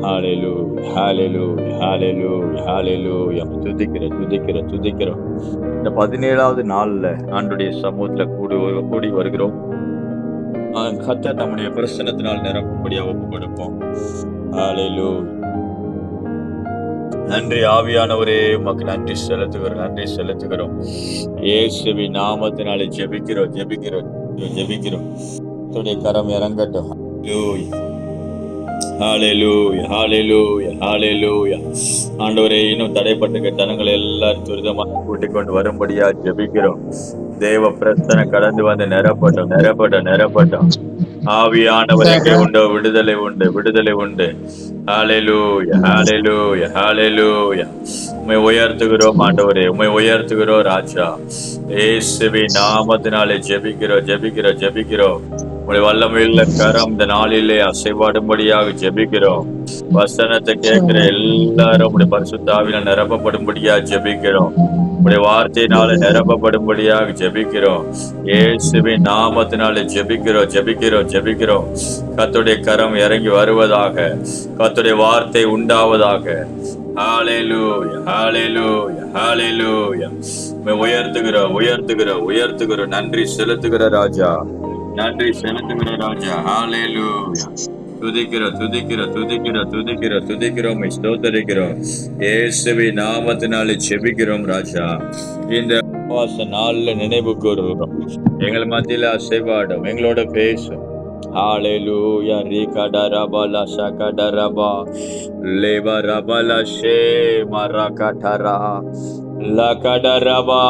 ஹalleluya ஹalleluya ஹalleluya ஹalleluya. துதிக்கிறோம். இந்த 17வது நாள்ல ஆண்டவருடைய சமூகத்துல கூடி வருகிறோம். கர்த்தர் நம்முடைய பிரசன்னத்தினால் நிரப்பும்படியா ஒப்பு கொடுப்போம். ஹalleluya. நன்றி ஆவியானவரே, உமக்கு நன்றி செலுத்துகிறோம். இயேசுவின் நாமத்தினாலே ஜெபிக்கிறோம். துணை கரம் இறங்கட்டும். ஹalleluya. ஆண்டவரே, இன்னும் தடைப்பட்ட தனங்களை எல்லாரும் துரிதமாக கூட்டிக் கொண்டு வரும்படியா ஜெபிக்கிறோம். தேவ பிரச்சனை கடந்து வந்து நிரப்பட்டும். ஆவியானவர் எங்கே உண்டோ விடுதலை உண்டு. ஹalleluya. உம்மை உயர்த்துகிறோம் ஆண்டவரே, உம்மை உயர்த்துகிறோம் ராஜா. இயேசுவின் நாமத்தினாலே ஜெபிக்கிறோம். உடைய வல்லமையுள்ள கரம் இந்த நாளிலே அசைவாடும்படியாக ஜெபிக்கிறோம். வசனத்தை கேட்கிற எல்லாரும் உடைய பரிசுத்த ஆவியினால் நிரப்பப்படும்படியாக ஜெபிக்கிறோம். உடைய வார்த்தையினால நிரப்பப்படும்படியாக ஜெபிக்கிறோம். இயேசுவின் நாமத்தினாலே ஜெபிக்கிறோம். கர்த்தருடைய கரம் இறங்கி வருவதாக, கர்த்தருடைய வார்த்தை உண்டாவதாக. ஹalleluya. உயர்த்துகிறோம். நன்றி செலுத்துகிற ராஜா. ஹalleluya. துதிக்கிறோம். ஸ்தோத்திரிக்கிறோம். இயேசுவின் நாமத்தினாலே ஜெபிக்கிறோம் ராஜா. இந்த உபவாச நாள்ல நினைவு கூறுகிறோம். எங்கள் மத்தியில அசைவாடும், எங்களோட பேசும். ஹalleluya. ரிகடரபல சகடரபா லேவரபல ஷே மரகடரா லகடரபா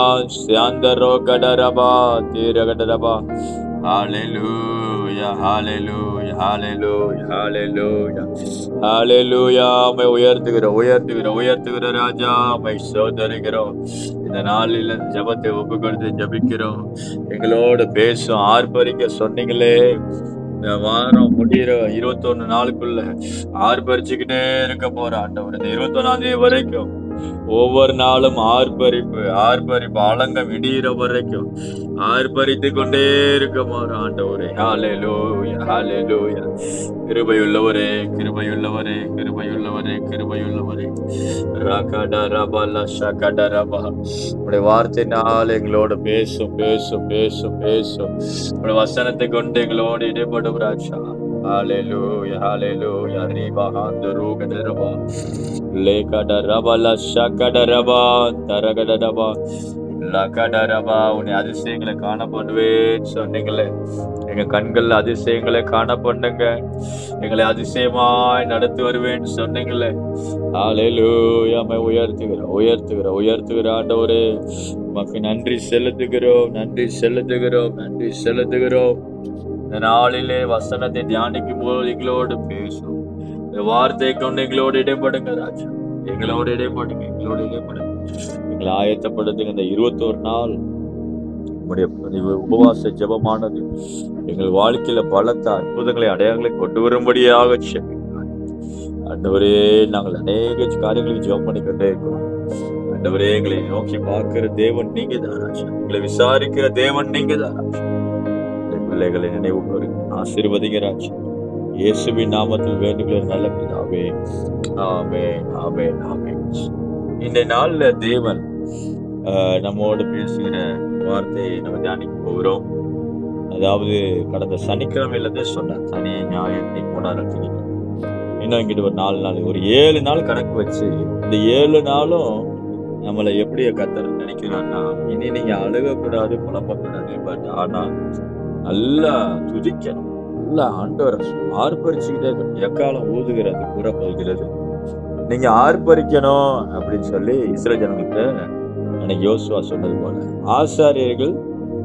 சாந்தரோ கடரபா தீரகடரபா. ஹalleluya. உம்மை உயர்த்துகிற ராஜா. உம்மை ஸ்தோத்திரிக்கிறோம். இந்த நாளில் ஜெபத்தை ஒப்பு கொடுத்து ஜெபிக்கிறோம். எங்களோட பேசும், ஆர்ப்பரிக்க சொன்னீங்களே. இந்த வாரம் முடிகிற 21 நாளுக்குள்ள ஆர்ப்பரிச்சுக்கிட்டே இருக்க போற ஆண்டவர். இந்த 21ஆம் தேதி வரைக்கும் ஒவ்வொரு நாளும் ஆர்ப்பரிப்பு ஆலங்கம் இடிகிற வரைக்கும் ஆர்ப்பரித்து கொண்டே இருக்க போற ஆண்டவரே. ஹalleluya. கிருபையுள்ளவரே. ரகடரபல ஷகடரபா. உடைய வார்த்தையினால் எங்களோட பேசும். உடைய வசனத்தை கொண்டு எங்களோடு இடைப்படும் ராஜா. ஹalleluya. ரிபஹாந்தருகடரபா லேகடரபல ஷகடரபா தரகடரபா லகடரபா. உன்னை அதிசயங்களை காண பண்ணுவேன் சொன்னீங்களே. எங்க கண்கள்ல அதிசயங்களை காண பண்ணுங்க. எங்களை அதிசயமாய் நடத்தி வருவேன் சொன்னீங்களே. ஹalleluya. உயர்த்துகிற ஆண்டவரே, உமக்கு நன்றி செலுத்துகிறோம். இந்த நாளிலே வசனத்தை தியானிக்கும் போது எங்களோடு பேசும். இந்த வார்த்தை கொண்டு எங்களோடு இடைப்படுங்க ராஜா. எங்களோடு இடைப்படுங்க. எங்களை ஆயத்தப்படுத்துங்க. இந்த 21 நாள் உங்களுடைய உபவாச ஜெபமானது எங்கள் வாழ்க்கையில பலத்த அற்புதங்களை, அடையாளங்களை கொண்டு வரும்படியாக ஆண்டவரே. நாங்கள் அநேக காரியங்களுக்கு ஜெபம் பண்ணிக்கொண்டே இருக்கிறோம் ஆண்டவரே. எங்களை நோக்கி பார்க்கிற தேவன் நீங்க தான் ராஜா. எங்களை விசாரிக்கிற தேவன் நீங்க தான் ராஜா. பிள்ளைகளை நினைவு ஆசீர்வதிங்க ராஜா. இயேசுவின் நாமத்தில் வேண்டுகிற நல்ல பிதாவே. ஆமென். இந்த நாள்ல தேவன் நம்மோடு பேசுகிற வார்த்தையை நம்ம தியானிக்க போகிறோம். அதாவது கடந்த சனிக்கிழமையில சொன்னார். சனி, ஞாயிறு, 3 இன்னும் இங்கிட்ட ஒரு 4 நாள், ஒரு 7 நாள் கணக்கு வச்சு, இந்த 7 நாளும் நம்மளை எப்படி கர்த்தர் நினைக்கிறான்னா, இனி நீங்க அழுகக்கூடாது, புலம்பக்கூடாது. பட் ஆனா நல்லா துதிக்கணும். நல்லா ஆண்டவரை ஆர்ப்பரிச்சுக்கிட்டே எக்காலம் ஊதுகிறது கூற போகிறது. நீங்க ஆர்ப்பரிக்கணும் அப்படின்னு சொல்லி இஸ்ரவேல் ஜனங்களுக்கு அன்னைக்கு யோசுவா சொன்னது போல ஆசாரியர்கள்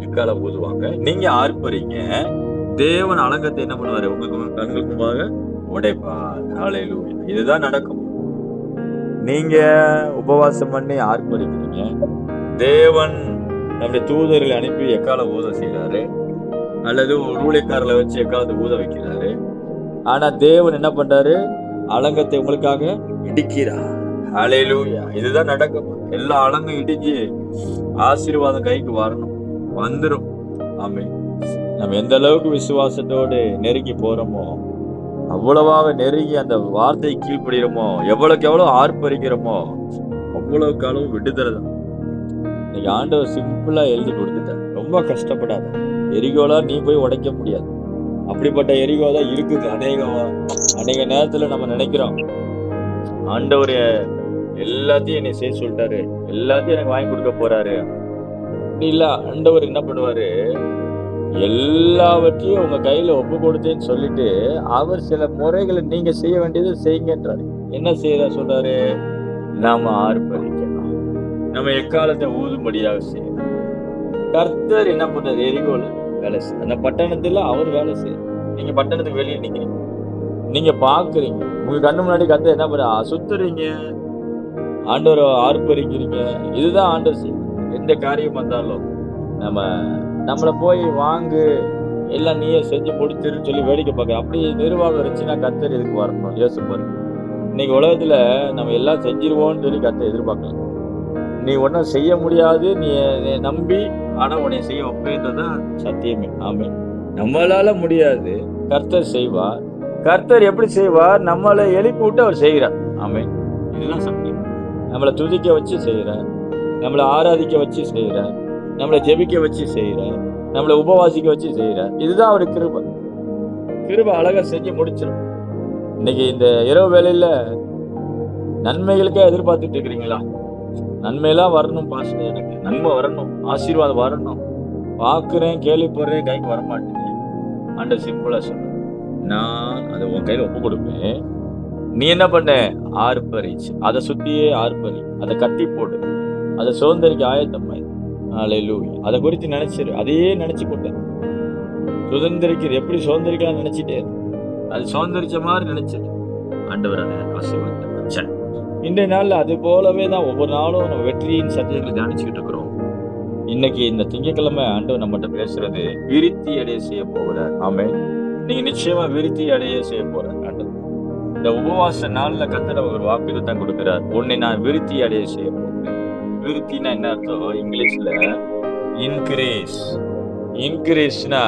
எக்காலம் ஊதுவாங்க. நீங்க ஆர்ப்பரிங்க. தேவன் அலங்கத்தை என்ன பண்ணுவாரு? உங்களுக்கு கண்களுக்கு முன்பாக உடைப்பார். ஹalleluya. இதுதான் நடக்கும். நீங்க உபவாசம் பண்ணி ஆர்ப்பரிக்கிறீங்க. தேவன் நம்முடைய தூதர்களை அனுப்பி எக்காலம் ஊத செய்யறாரு, அல்லது ஒரு ஊழியக்காரர்களை வச்சு எக்காலத்தை ஊத வைக்கிறாரு. ஆனா தேவன் என்ன பண்றாரு? அலங்கத்தை உங்களுக்காக இடிக்கிறார். ஹalleluya. இதுதான் நடக்கும். எல்லா அலங்கம் இடிஞ்சு ஆசீர்வாதம் கைக்கு வந்துடும். ஆமென். நம்ம எந்த அளவுக்கு விசுவாசத்தோடு நெருங்கி போறோமோ அவ்வளவாக நெருங்கி அந்த வார்த்தை கீழ்ப்படுகிறோமோ, எவ்வளவுக்கு எவ்வளவு ஆர்ப்பரிக்கிறோமோ அவ்வளவுக்கு அளவு விடுதலை தான். இன்னைக்கு ஆண்டவர் சிம்பிளா எழுதி கொடுத்துட்டார். ரொம்ப கஷ்டப்படாத. எரிகோலா நீ போய் உடைக்க முடியாது. அப்படிப்பட்ட எரிகோ தான் இருக்குது. அநேக நேரத்துல நம்ம நினைக்கிறோம், ஆண்டவர் எல்லாத்தையும் என்னை செய்ய சொல்லிட்டாரு, எல்லாத்தையும் எனக்கு வாங்கி கொடுக்க போறாரு. அப்படி இல்ல, ஆண்டவர் என்ன பண்ணுவாரு, எல்லாவற்றையும் உங்க கையில ஒப்பு கொடுத்தேன்னு சொல்லிட்டு அவர் சில முறைகளை நீங்க செய்ய வேண்டியது செய்யுங்கன்றாரு. என்ன செய்யற சொல்றாரு, நாம ஆர்ப்பரிக்கணும், நம்ம எக்காலத்தை ஊதும்படியாக செய்யணும். கர்த்தர் என்ன பண்றாரு, எரிகோல வேலை செய்ய, அந்த பட்டணத்துல அவர் வேலை செய்ய. நீங்க பட்டணத்துக்கு வெளியே நிக்கிறீங்க, நீங்க பாக்குறீங்க, உங்க கண்ணு முன்னாடி கர்த்தர் என்ன பண்ற, சுத்துறீங்க, ஆண்டவர் ஆர்ப்பரிக்கிறீங்க. இதுதான் ஆண்டவர் செய்யும். எந்த காரியம் வந்தாலும் நம்மளை போய் வாங்கு, எல்லாம் நீயே செஞ்சு முடிச்சிருன்னு சொல்லி வேடிக்கை பார்க்க, அப்படி நிர்வாகம் இருந்துச்சுன்னா கர்த்தர் எதுக்கு வரணும் யோசிப்பாரு. இன்னைக்கு உலகத்துல நம்ம எல்லாம் செஞ்சிருவோம்னு சொல்லி கர்த்தர் எதிர்பார்க்கலாம். நீ ஒன்னும் செய்ய முடியாது, நீ நம்பி ஆனா உன்னை செய்ய வைப்பேன்றதான் சத்தியமே. ஆமே, நம்மளால முடியாது, கர்த்தர் செய்வார். கர்த்தர் எப்படி செய்வார், நம்மளை எழுப்பி விட்டு அவர் செய்கிறார். ஆமே, இதுதான் சத்தியம். நம்மளை துதிக்க வச்சு செய்கிறார், நம்மளை ஆராதிக்க வச்சு செய்கிறார், நம்மளை ஜெபிக்க வச்சு செய்கிறார், நம்மளை உபவாசிக்க வச்சு செய்கிறார். இதுதான் அவர் கிருபை. கிருபை அழகா செஞ்சு முடிச்சிடும். இன்னைக்கு இந்த இரவு வேளையில நன்மைகளுக்கே எதிர்பார்த்துட்டு இருக்கிறீங்களா? நன்மையெல்லாம் வரணும் பாஸ்டர், எனக்கு நன்மை வரணும், ஆசீர்வாதம் வரணும், பாக்குறேன், கேள்விப்படுறேன், கைக்கு வரமாட்டேன். ஆண்டவர் சிம்பிளா சொல்றேன், நான் அதை உன் கையில ஒப்பு கொடுப்பேன். நீ என்ன பண்ண, ஆர்ப்பரிச்சு, அதை சுத்தியே ஆர்ப்பரி, அதை கட்டி போடு, அதை சுதந்திரிக்க ஆயத்தம்மாய். அல்லேலூயா. அதை குறித்து நினைச்சிரு, அதையே நினைச்சு கொண்டு சுதந்திரிக்கிறது எப்படி சுதந்திரிக்கலாம் நினைச்சிட்டே, அது சுதந்திரிச்ச மாதிரி நினைச்சது. ஆண்டவர் அதை ஆசீர்வாதம். இன்றைய நாள்ல அது போலவே தான் ஒவ்வொரு நாளும் நம்ம வெற்றியின் சத்தியங்களை தியானிச்சுக்கிட்டு இருக்கிறோம். இன்னைக்கு இந்த திங்கட்கிழமை ஆண்டவர் நம்மகிட்ட பேசுறது, விருத்தி அடைய செய்ய போகிறார். ஆமே, நீங்க நிச்சயமா விருத்தி அடைய செய்ய போறார் ஆண்டவர். இந்த உபவாச நாள்ல கர்த்தர் ஒரு வாக்குறுதி கொடுக்கிறார், உன்னை நான் விருத்தி அடைய செய்ய போகிறேன். விருத்தினா என்ன அர்த்தம், இங்கிலீஷ்ல இன்கிரீஸ். இன்கிரீஸ்னா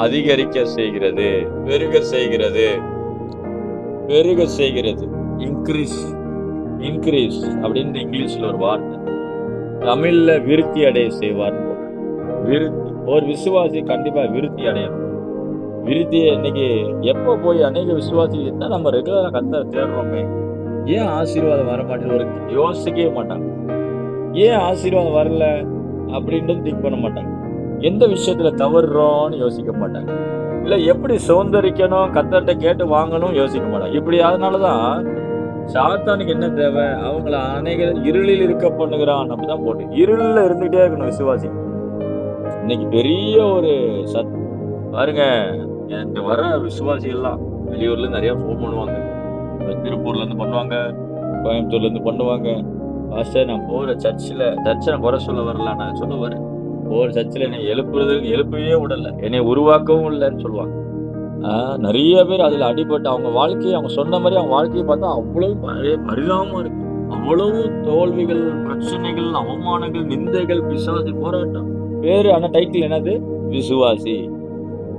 அதிகரிக்க செய்கிறது, பெருக செய்கிறது, பெருக செய்கிறது. இன்கிரீஸ், இன்கிரீஸ் அப்படின்னு இங்கிலீஷ்ல ஒரு வார்த்தை. தமிழ்ல விருத்தி அடைய செய்வார். விருத்தி, ஒரு விசுவாசி கண்டிப்பா விருத்தி அடையணும். விருத்தியை இன்னைக்கு எப்போ போய் அநேக விசுவாசி தான் நம்ம ரெகுலரா கர்த்தரை தேடுறோமே, ஏன் ஆசீர்வாதம் வர மாட்டேங்குது யோசிக்கவே மாட்டாங்க. ஏன் ஆசீர்வாதம் வரல அப்படின்றது திங்க் பண்ண மாட்டாங்க. எந்த விஷயத்துல தவறுறோம்னு யோசிக்க மாட்டாங்க. இல்ல எப்படி சுதந்திரிக்கணும், கர்த்தர்கிட்ட கேட்டு வாங்கணும் யோசிக்க மாட்டாங்க. இப்படி அதனாலதான் சாத்தானுக்கு என்ன தேவை, அவங்கள அநேக இருளில் இருக்க பண்ணுகிறான் அப்படிதான் போட்டு இருளில் இருந்துகிட்டே இருக்கணும் விசுவாசி. இன்னைக்கு பெரிய ஒரு பாருங்க, எனக்கு வர விசுவாசிகள்லாம் வெளியூர்ல இருந்து நிறைய ஃபோன் பண்ணுவாங்க, திருப்பூர்ல இருந்து பண்ணுவாங்க, கோயம்புத்தூர்ல இருந்து பண்ணுவாங்க. பாஸ்டர், நான் போற சர்ச்சை நான் குறை சொல்ல வரல, நான் சொல்ல வரேன், போற சர்ச்சில் என்னை எழுப்பவே விடல, என்னை உருவாக்கவும் இல்லைன்னு சொல்லுவாங்க. நிறைய பேர் அதுல அடிபட்டு அவங்க வாழ்க்கையை, அவங்க சொன்ன மாதிரி அவங்க வாழ்க்கையை பார்த்தா அவ்வளவு பரிதாபமா இருக்கு. அவ்வளவு தோல்விகள், பிரச்சனைகள், அவமானங்கள், நிந்தைகள், பிசாசு போராட்டம். பேரு ஆனா டைட்டில் என்னது, விசுவாசி,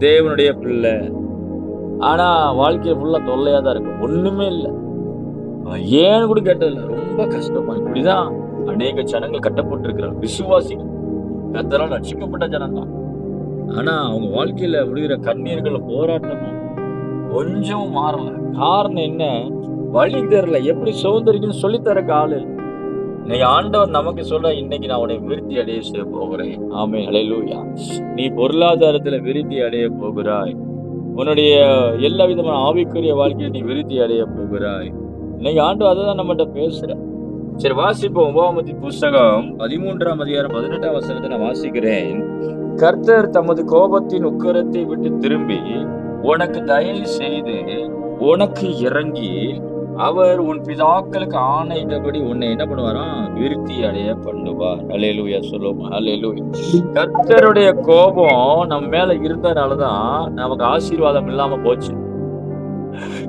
தேவனுடைய பிள்ளை. ஆனா வாழ்க்கைய ஃபுல்லா தொல்லையா தான் இருக்கு, ஒண்ணுமே இல்லை. ஏன்னு கூட கேட்டதில்ல, ரொம்ப கஷ்டமா. இப்படிதான் அநேக ஜனங்கள் கட்டப்பட்டு இருக்கிறாங்க, விசுவாசிகள், கர்த்தரால் ரட்சிக்கப்பட்ட ஜனம் தான். ஆனா அவங்க வாழ்க்கையில விழுகிற கண்ணீர்கள், போராட்டமும் கொஞ்சம் மாறல. காரணம் என்ன, வழி தெரியல, எப்படி சுதந்திரிக்கணும்னு சொல்லித்தரக்கு ஆளு. இன்னைக்கு ஆண்டவர் நமக்கு சொல்ற, இன்னைக்கு நான் உன்னை விருத்தி அடைய செய்ய போகிறேன். ஆமென், அல்லேலூயா. நீ பொருளாதாரத்துல விருத்தி அடைய போகிறாய், உன்னுடைய எல்லா விதமான ஆவிக்குரிய வாழ்க்கையை நீ விருத்தி அடைய போகிறாய். இன்னைக்கு ஆண்டவர் அதான் நம்மகிட்ட பேசுற. சரி, வாசிப்போம். உபாகமத்தின் புஸ்தகம் 13ஆம் அதிகாரம் 18ஆம் வசனத்தை நான் வாசிக்கிறேன். கர்த்தர் தமது கோபத்தின் உக்கிரத்தை விட்டு திரும்பி உனக்கு தயவு செய்து உனக்கு இறங்கி அவர் உன் பிதாக்களுக்கு ஆணையிட்டபடி உன்னை என்ன பண்ணுவாராம், விருத்தி அடைய பண்ணுவார். அல்லேலூயா, சொல்லுவோம். அல்லேலூயா. கர்த்தருடைய கோபம் நம்ம மேல இருந்ததுனாலதான் நமக்கு ஆசீர்வாதம் இல்லாம போச்சு.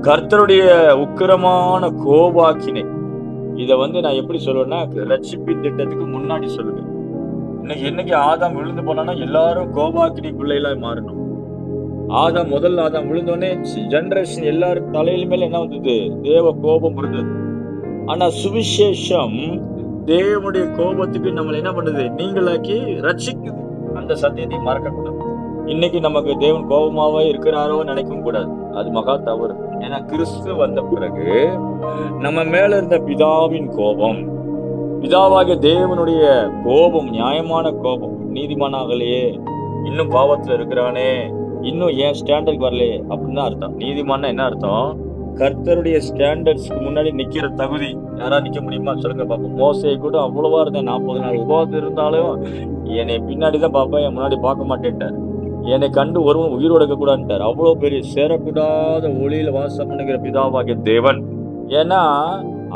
கர்த்தருடைய உக்கிரமான கோபாக்கினை, இத நான் எப்படி சொல்லுவேன்னா, ரட்சிப்பின் திட்டத்துக்கு முன்னாடி சொல்லுவேன். இன்னைக்கு என்னைக்கு ஆதாம் விழுந்து போனான்னா எல்லாரும் கோபாக்கினி பிள்ளைகளாய் மாறணும். முதல் ஆதாம் விழுந்தோடனே ஜெனரேஷன் எல்லாரும் தலையில மேல என்ன வந்தது? தேவ கோபம் இருந்தது. ஆனா சுவிசேஷம் தேவனுடைய கோபத்துக்கு நம்மளை என்ன பண்ணுது? நீங்களாக்கி ரட்சிக்குது. அந்த சத்தியத்தை மறக்க கூடாது. இன்னைக்கு நமக்கு தேவன் கோபமாவே இருக்கிறாரோ நினைக்கவும் கூடாது. அது மகா தவறு. ஏன்னா கிறிஸ்து வந்த பிறகு நம்ம மேல இருந்த பிதாவின் கோபம், பிதாவாகிய தேவனுடைய கோபம், நியாயமான கோபம், நீதிமானாகலையே, இன்னும் பாவத்துல இருக்கிறானே, இன்னும் ஏன் ஸ்டாண்டர்ட் வரலையே அப்படின்னு தான் அர்த்தம். நீதிமான்னா என்ன அர்த்தம்? கர்த்தருடைய ஸ்டாண்டர்ட்ஸ்க்கு முன்னாடி நிக்கிற தகுதி. யாரா நிக்க முடியுமா சொல்லுங்க பாப்போம். மோசே கூட அவ்வளவா இருந்தேன், 40 நாள் உபவாசம் இருந்தாலும் என்னை பின்னாடிதான் பாப்பேன், என் முன்னாடி பார்க்க மாட்டேன்ட்டார். என்னை கண்டு ஒருவன் உயிரோடு இருக்க கூடாதுட்டார். அவ்வளவு பெரிய சேரக்கூடாத ஒளியில வாசம் பண்ணுகிற பிதாவாகிய தேவன். ஏன்னா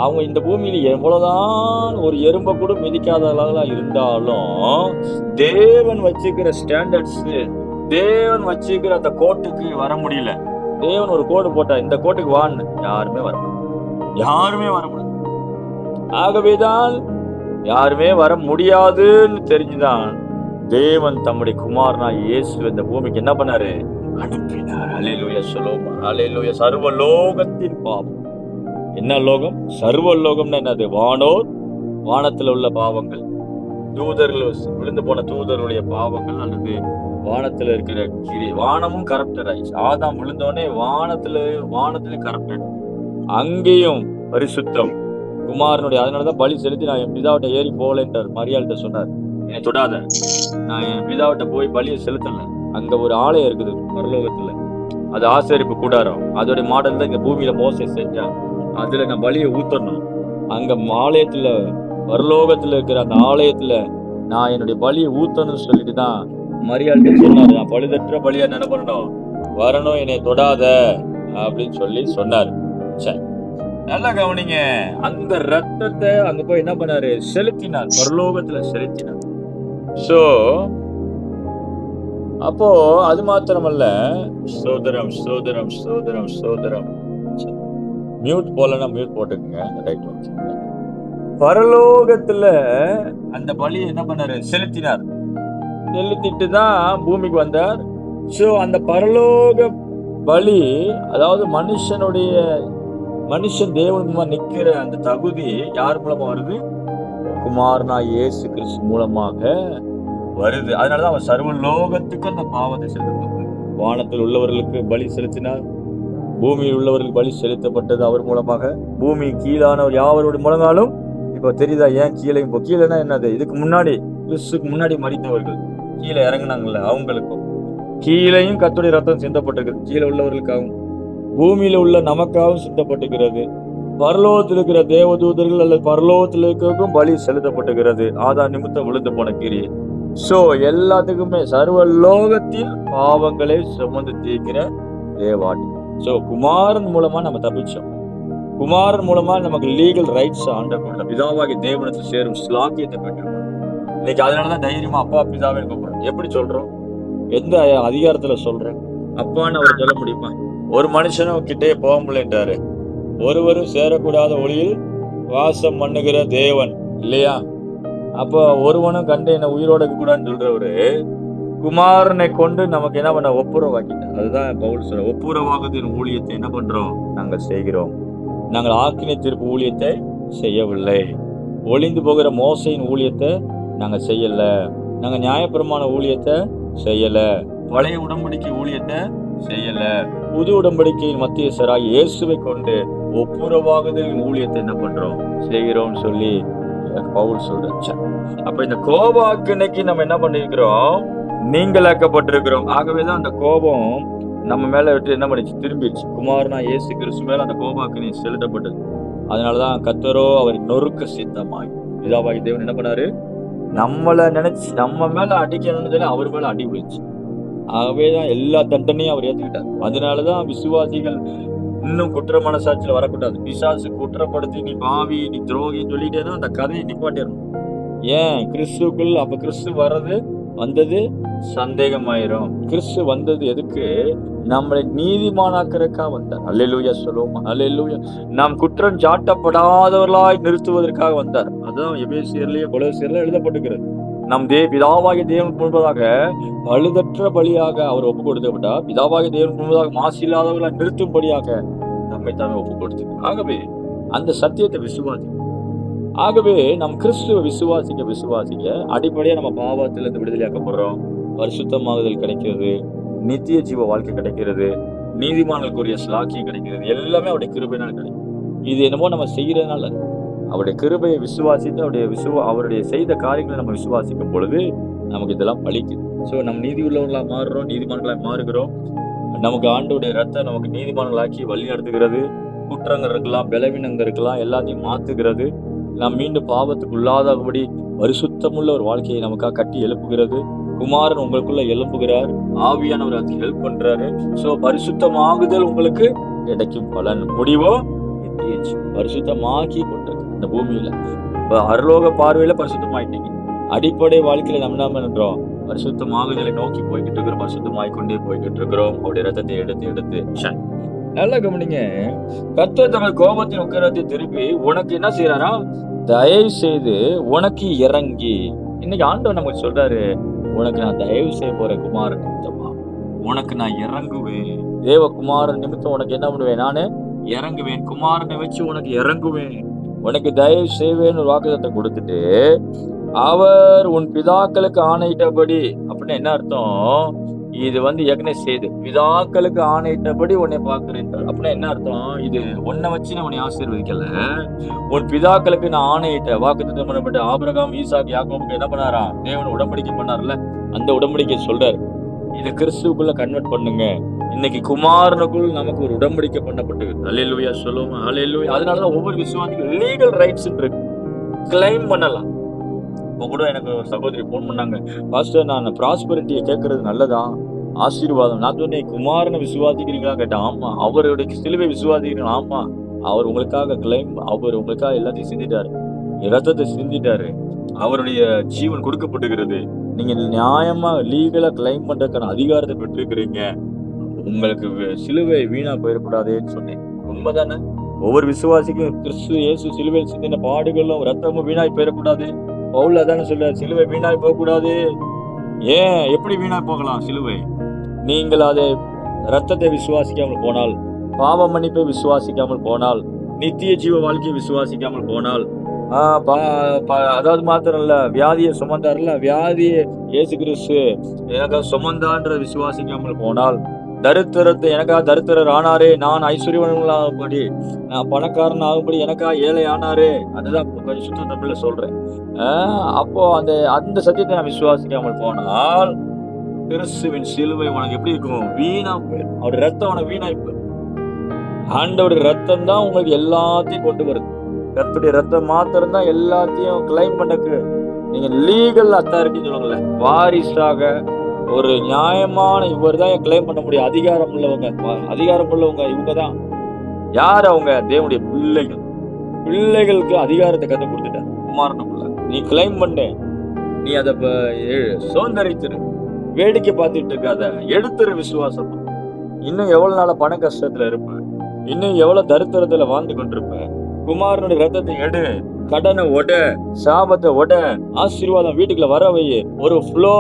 அவங்க இந்த பூமியில எவ்வளவுதான் ஒரு எறும்ப கூட மிதிக்காதவர்களா இருந்தாலும் தேவன் வச்சுக்கிற ஸ்டாண்டர்ட்ஸ், தேவன் வச்சுக்கிற அந்த கோட்டுக்கு வர முடியல. தேவன் ஒரு கோடு போட்டா இந்த கோட்டுக்கு வான்னு யாருமே வர முடியாது. ஆகவேதான் யாருமே வர முடியாதுன்னு தெரிஞ்சுதான் தேவன் தம்முடைய குமாரனாய் இயேசு இந்த பூமிக்கு என்ன பண்ணாரு? அனுப்பினார். அல்லேலூயா சொல்லுவோம். அல்லேலூயா. சர்வலோகத்தின் பாவம். என்ன லோகம்? சர்வலோகம்னா என்னது? வானோர், வானத்துல உள்ள பாவங்கள், தூதர்கள், விழுந்து போன தூதர்களுடைய பாவங்கள், அல்லது வானத்துல இருக்கிற வானமும் கரப்டட் ஆயிடுச்சு. ஆதாம் விழுந்தோடனே வானத்துல கரப்டட், அங்கேயும் பரிசுத்தம் குமாரனுடைய. அதனாலதான் பலி செலுத்தி நான் என் பிதாவிட்ட ஏறி போகலன்றார். மரியாள்கிட்ட சொன்னார், என்னை தொடாத, நான் என் பிதாவிட்ட போய் பலியை செலுத்தல. அங்க ஒரு ஆலயம் இருக்குது பரலோகத்துல, அது ஆசரிப்பு கூடாரம். அதோடைய மாடல் தான் இந்த பூமியில மோசே செஞ்சான். அதுல நான் பலியை ஊத்தணும். அங்க ஆலயத்துல, பரலோகத்துல இருக்கிற அந்த ஆலயத்துல நான் என்னுடைய பலியை ஊத்தணும்னு சொல்லிட்டு தான் மரியாள்கிட்ட சொன்னாரு. நான் பழுதற்ற பலியா என்ன பண்ணணும்? வரணும், என்னை தொடாத அப்படின்னு சொல்லி சொன்னாரு. சரி, நல்லா கவனிங்க. அந்த ரத்தத்தை அங்க போய் என்ன பண்ணாரு? செலுத்தினார், பரலோகத்துல செலுத்தினார். சோ அப்போ அது மாத்திரமல்ல, ஸ்தோத்திரம் ஸ்தோத்திரம் ஸ்தோத்திரம் ஸ்தோத்திரம். மியூட் போலன்னா மியூட் போட்டுக்குங்க. Right, okay. பரலோகத்துல அந்த பலியை என்ன பண்ணாரு? செலுத்தினார். செலுத்திட்டு தான் பூமிக்கு வந்தார். சோ அந்த பரலோக பலி, அதாவது மனுஷன் தேவன் நிக்கிற அந்த தகுதி யார் மூலமா வருது? குமாரனாய் இயேசு கிறிஸ்து மூலமாக வருது. அதனாலதான் அவர் சர்வலோகத்துக்கு அந்த பாவத்தை செலுத்தினார். வானத்தில் உள்ளவர்களுக்கு பலி செலுத்தினார், பூமியில் உள்ளவர்களுக்கு பலி செலுத்தப்பட்டது அவர் மூலமாக. பூமி கீழானவர் யாவருடைய முழங்காலும். இப்போ தெரியுதா ஏன் கீழே? இப்போ கீழேனா என்னது? இதுக்கு முன்னாடி, கிறிஸ்துக்கு முன்னாடி மரித்தவர்கள் கீழே இறங்கினாங்கல்ல, அவங்களுக்கும் கீழையும் கர்த்தருடைய ரத்தம் சிந்தப்பட்டிருக்கிறது. கீழே உள்ளவர்களுக்காகவும் பூமியில உள்ள நமக்காகவும் சிந்தப்பட்டிருக்கிறது. பரலோகத்தில் இருக்கிற தேவதூதர்கள் அல்லது பரலோகத்தில் இருக்கிறதுக்கும் பலி செலுத்தப்பட்டிருக்கிறது. ஆதாம் நிமித்தம் விழுந்து போன கிரியை. சோ எல்லாத்துக்குமே சர்வலோகத்தின் பாவங்களை சுமந்து தீர்க்கிற தேவாடி. சோ குமாரன் மூலமா நம்ம தப்பிச்சோம். குமாரன் மூலமா நமக்கு லீகல் ரைட்ஸ் ஆண்டவர்கள் பிதாவாகி தேவனத்தை சேரும் ஸ்லாக்கியத்தை பெற்றிருக்கோம். இன்னைக்கு அதனாலதான் தைரியமா அப்பா பிதாவே கூப்பிடுறோம். எப்படி சொல்றோம்? எந்த அதிகாரத்துல சொல்றோம்? அப்பான்னு அவர் சொல்ல முடியுமா? ஒரு மனுஷனும் கிட்டே போக முடியன்றாரு. ஒருவரும் சேரக்கூடாத ஒளியில் வாசம் பண்ணுகிற தேவன் இல்லையா? அப்போ ஒருவனும் கண்டு என்ன உயிரோட இருக்க கூடாதுன்னு சொல்றவரு குமாரனை கொண்டு நமக்கு என்ன பண்ண? ஒப்புரவாக்கிட்டார். அதுதான் பவுல் சொல்ற, ஒப்புரவாக்குதலின் ஊழியத்தை என்ன பண்றோம்? நாங்கள் செய்கிறோம். நாங்கள் ஆக்கினை தீர்ப்பு ஊழியத்தை செய்யவில்லை. ஒளிந்து போகிற மோசையின் ஊழியத்தை நாங்க செய்யல. நாங்க நியாயப்பிரமாண ஊழியத்தை செய்யல. பழைய உடன்படிக்கை ஊழியத்தை செய்யல. புது உடன்படிக்கையின் மத்தியஸ்தராய் இயேசுவை கொண்டு ஒப்புரவாகுதலின் ஊழியத்தை என்ன பண்றோம்? செய்கிறோம் சொல்லி பவுல் சொல்றாரு. அப்ப இந்த கோபாக்கினைக்கு நம்ம என்ன பண்ணிருக்கிறோம்? நீங்களாக்கப்பட்டிருக்கிறோம். ஆகவேதான் அந்த கோபம் நம்ம மேல விட்டு என்ன பண்ணிச்சு? திரும்பிடுச்சு. குமாரனா இயேசு கிறிஸ்து மேல அந்த கோபாக்கினை செலுத்தப்பட்டது. அதனாலதான் கர்த்தரோ அவர் நொறுக்க சித்தமாய் பிதாவாகி தேவன் என்ன பண்ணாரு? நம்மளை நினைச்சு நம்ம மேல அடிக்கணும்னு அவர் மேல அடி விழுச்சு. ஆகவேதான் எல்லா தண்டனையும் அவர் ஏற்றுக்கிட்டார். அதனாலதான் விசுவாசிகள் இன்னும் குற்ற மனசாட்சியில வரக்கூடாது. பிசாசு குற்றப்படுத்தி நீ பாவி, நீ துரோகின்னு சொல்லிட்டேன்னா அந்த கதையை நிப்பாட்டிடணும். ஏன்? கிறிஸ்துக்குள் அப்ப கிறிஸ்து வந்தது சந்தேகமாயிரும். கிறிஸ்து வந்தது எதுக்கு? நம்மளை நீதிமானாக்கிறதுக்காக வந்தார். அல்லேலூயா சொல்லுவோம். அல்லேலூயா. நாம் குற்றம் சாட்டப்படாதவர்களாய் நிறுத்துவதற்காக வந்தார். அதான் எபேசியர்லயே கொலோசியர்ல எழுதப்பட்டிருக்கிறது. நம் பிதாவாகிய தேவனுக்கு முன்பதாக பழுதற்ற பலியாக அவர் ஒப்பு கொடுக்கப்பட்டா, பிதாவாகிய தேவனுக்கு முன்பதாக மாசு இல்லாதவர்களை நிறுத்தும்படியாக நம்மை தாமே ஒப்பு கொடுத்து. ஆகவே அந்த சத்தியத்தை விசுவாசி. ஆகவே நம் கிறிஸ்துவ விசுவாசிக்க அடிப்படையா நம்ம பாவத்திலிருந்து விடுதலையாக்கப்படுறோம், பரிசுத்தமாகுதல் கிடைக்கிறது, நித்திய ஜீவ வாழ்க்கை கிடைக்கிறது, நீதிமான்களுக்குரிய ஸ்லாக்கியம் கிடைக்கிறது. எல்லாமே அவருடைய கிருபையினால் கிடைக்கும். இது என்னமோ நம்ம செய்யறதுனால அவருடைய கிருபையை விசுவாசித்து அவருடைய செய்த காரியங்களை நம்ம விசுவாசிக்கும் பொழுது நமக்கு இதெல்லாம் பலிக்குது. ஸோ நம்ம நீதி உள்ளவர்களா மாறுறோம், நீதிமான்களா மாறுகிறோம். நமக்கு ஆண்டோடைய ரத்தம் நமக்கு நீதிமான்களாக்கி வழி நடத்துகிறது. குற்றங்கள் இருக்கலாம், பலவீனங்கள் இருக்கலாம், எல்லாத்தையும் மாத்துகிறது. நாம் மீண்டும் பாவத்துக்கு உள்ளாதபடி பரிசுத்தமுள்ள ஒரு வாழ்க்கையை நமக்காக கட்டி எழுப்புகிறது. குமாரன் உங்களுக்குள்ள எழுப்புகிறார், ஆவியானவர் அதுக்கு ஹெல்ப் பண்றாரு. ஸோ பரிசுத்தமாகுதல் உங்களுக்கு கிடைக்கும் பலன். முடிவோ பரிசுத்தமாக்கி கொண்டிருக்கு இந்த பூமியில. அருளோக பார்வையில பரிசுத்தமாயிட்டீங்க. அடிப்படை வாழ்க்கையில நம்ம என்ன பண்றோம்? பரிசுத்தமாகுதலை நோக்கி போய்கிட்டு இருக்கிறோம், பரிசுத்தமாய்க்கொண்டே போய்கிட்டு இருக்கிறோம். அவருடைய ரத்தத்தை எடுத்து நல்லா கவனிங்க. கர்த்தர் தமது கோபத்தின் உக்கிரத்தை திருப்பி உனக்கு என்ன செய்யறாரா? தயவு செய்து உனக்கு இறங்கி. இன்னைக்கு ஆண்டவர் நமக்கு சொல்றாரு, உனக்கு நான் தயவு செய்ய போறேன் குமாரன் நிமித்தமா, உனக்கு நான் இறங்குவேன். தேவகுமாரன் நிமித்தம் உனக்கு என்ன பண்ணுவேன்? நானு இறங்குவேன். குமாரனை வச்சு உனக்கு இறங்குவேன், உனக்கு தயவு செய்வேன்னு ஒரு வாக்குத்தத்தை கொடுத்துட்டு, அவர் உன் பிதாக்களுக்கு ஆணையிட்டபடி. அப்படின்னு என்ன அர்த்தம்? இது ஏற்கனவே செய்து பிதாக்களுக்கு ஆணையிட்டபடி உன்னை பார்க்கிறேன். அப்படின்னா என்ன அர்த்தம்? இது உன்னை வச்சு நான் உன்னை ஆசீர்வதிக்கல, உன் பிதாக்களுக்கு நான் ஆணையிட்ட வாக்குத்தத்தம் பண்ணப்பட்ட ஆபிரகாம், ஈசாக், யாக்கோபுக்கு என்ன பண்ணாரா? தேவன் உடன்படிக்கை பண்ணார்ல, அந்த உடன்படிக்கை சொல்றாரு. இதை கிறிஸ்துக்குள்ள கன்வெர்ட் பண்ணுங்க. இன்னைக்கு குமாரனுக்குள் நமக்கு ஒரு உடன்படிக்கை பண்ணப்பட்டது. அல்லேலூயா சொல்லுவோம், அல்லேலூயா. அதனாலதான் ஒவ்வொரு விசுவாசிக்கும் லீகல் ரைட்ஸ் இருக்கு, கிளைம் பண்ணலாம். இப்போ கூட எனக்கு ஒரு சகோதரி போன் பண்ணாங்க, பாஸ்டர் நான் ப்ராஸ்பரிட்டியை கேட்கறது நல்லதா, ஆசீர்வாதம். நான் சொன்னேன், குமாரனை விசுவாசிக்கிறீங்களா கேட்டேன். ஆமா. அவருடைய சிலுவை விசுவாசிக்கிறீங்களா? ஆமா. அவர் உங்களுக்காக அவர் உங்களுக்காக எல்லாத்தையும் சிந்திட்டாரு, ரத்தத்தை சிந்திட்டாரு, அவருடைய ஜீவன் கொடுக்கப்பட்டுகிறது. நீங்க நியாயமா லீகலா கிளைம் பண்றதுக்கான அதிகாரத்தை பெற்றிருக்கிறீங்க. உங்களுக்கு சிலுவை வீணா போயிடக்கூடாதுன்னு சொன்னேன். உண்மைதானே? ஒவ்வொரு விசுவாசிக்கும் கிறிஸ்து இயேசு சிலுவையில் சிந்தின பாடுகளும் ரத்தமும் வீணாய் போயிடக்கூடாது. பவுல் அதானே சொல்றாரு, சிலுவை வீணாய் போகக்கூடாது. ஏன்? எப்படி வீணாய் போகலாம் சிலுவை? நீங்கள் அதை ரத்தத்தை விசுவாசிக்காமல் போனால், பாவ மன்னிப்பை விசுவாசிக்காமல் போனால், நித்திய ஜீவ வாழ்க்கையை விசுவாசிக்காமல் போனால், அதாவது மாத்திரம் இல்ல, வியாதியை சுமந்தார்ல, வியாதியை இயேசு கிறிஸ்து எனக்காக சுமந்தான்ற விசுவாசிக்காமல் போனால், தரித்திரத்தை எனக்காக தரித்திரர் ஆனாரே, நான் ஐஸ்வர்யவான்களாகும்படி, நான் பணக்காரன் ஆகும்படி எனக்காக ஏழை ஆனாரே. அதுதான் கொஞ்சம் சுத்த தமிழ்ல சொல்றேன். அப்போ அந்த சத்தியத்தை நான் விசுவாசிக்காமல் போனால், கிறிஸ்துவின் சிலுவை உனக்கு எப்படி இருக்கும்? வீணா போயிடும். அவருடைய ரத்தம் உனக்கு வீணாய் போயிடும். ஆண்டவருடைய ரத்தம் தான் உங்களுக்கு எல்லாத்தையும் கொண்டு வருது. கர்த்தருடைய ரத்தம் மாத்திரம் தான் எல்லாத்தையும் கிளைம் பண்ணக்கு. நீங்க லீகல் அத்தாரிட்டி சொல்லுவாங்கல்ல, வாரிசாக ஒரு நியாயமான இவர் தான் கிளைம் பண்ண முடியும். அதிகாரம் உள்ளவங்க இவங்க தான். யார்? அவங்க தேவனுடைய பிள்ளைகளுக்கு அதிகாரத்தை கத்து கொடுத்துட்டார் குமாரனுக்குள்ள. நீ கிளைம் பண்ண, நீ அதை சுதந்திரித்திரு, வேடிக்கை பார்த்துட்டு இருக்காத, எடுத்துரு விசுவாசம். இன்னும் எவ்வளவு நாள பண கஷ்டத்துல இருப்ப, இன்னும் எவ்வளவு தரித்திரத்துல வாழ்ந்து கொண்டிருப்ப. குமாரனுடைய ரத்தத்தை எடு, கடனை ஒட, சாபத்தை ஒட, ஆசீர்வாதம் வீட்டுக்குள்ள வர வை. ஒரு ஃப்ளோ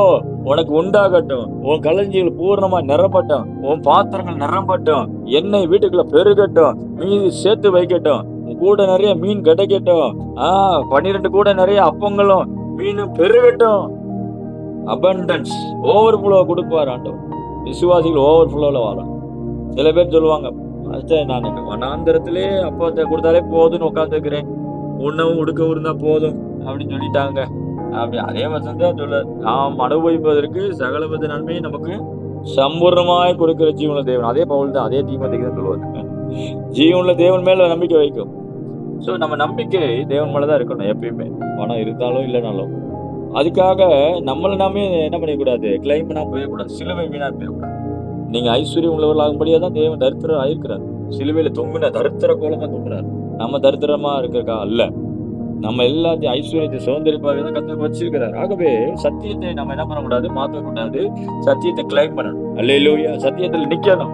உனக்கு உண்டாகட்டும், உன் களஞ்சிகள் பூர்ணமா நிரப்பட்டும், உன் பாத்திரங்கள் நிரம்பட்டும், எண்ணெய் வீட்டுக்குள்ள பெருகட்டும், மீதி சேர்த்து வைக்கட்டும், கூட நிறைய மீன் கிடைக்கட்டும், 12 கூட நிறைய அப்பங்களும் மீனும் பெருகட்டும். அபண்டன்ஸ், ஓவர் ஃப்ளோ கொடுப்பார் ஆண்டவர். விசுவாசிகள் ஓவர் ஃப்ளோல வரும். சில பேர் சொல்லுவாங்க, நான் வனாந்திரத்திலே அப்பத்தை கொடுத்தாலே போதும்னு உட்காந்துருக்கிறேன், உண்ணவும் உடுக்கவும் இருந்தா போதும் அப்படின்னு சொல்லிட்டாங்க. அப்படி அதே வசந்தான் சொல்ல, நாம் அனுபவிப்பதற்கு சகலவித நன்மையை நமக்கு சம்பூர்ணமாய் கொடுக்கிற ஜீவனுள்ள தேவன். அதே பவுல் தான், அதே தீமோத்தேயுக்கு தான் சொல்லுவாங்க, ஜீவனுள்ள தேவன் மேல நம்பிக்கை வைக்கும். ஸோ நம்ம நம்பிக்கை தேவன் மேலதான் இருக்கணும் எப்பயுமே, பணம் இருந்தாலும் இல்லைனாலும். அதுக்காக நம்மளை நாமே என்ன பண்ணிக்கூடாது, கிளைம் பண்ணாம போயிடக்கூடாது, சிலுவை வீணா போயிடக்கூடாது. நீங்க ஐஸ்வர்யம் உள்ளவர்களாகும்படியா தான் தேவன் தரித்திரம் ஆயிருக்கிறார். சிலுவையில தொங்குன தரித்திர கோலமா தொங்குறாரு. நம்ம தரித்திரமா இருக்கிறக்கா அல்ல, நம்ம எல்லாத்தையும் ஐஸ்வர்யத்தை சுதந்திரிப்பாக தான் கத்து வச்சிருக்கிறார். ஆகவே சத்தியத்தை நம்ம என்ன பண்ணக்கூடாது, மாற்றக்கூடாது. சத்தியத்தை கிளைம் பண்ணணும். அல்லேலூயா. சத்தியத்துல நிக்கணும்,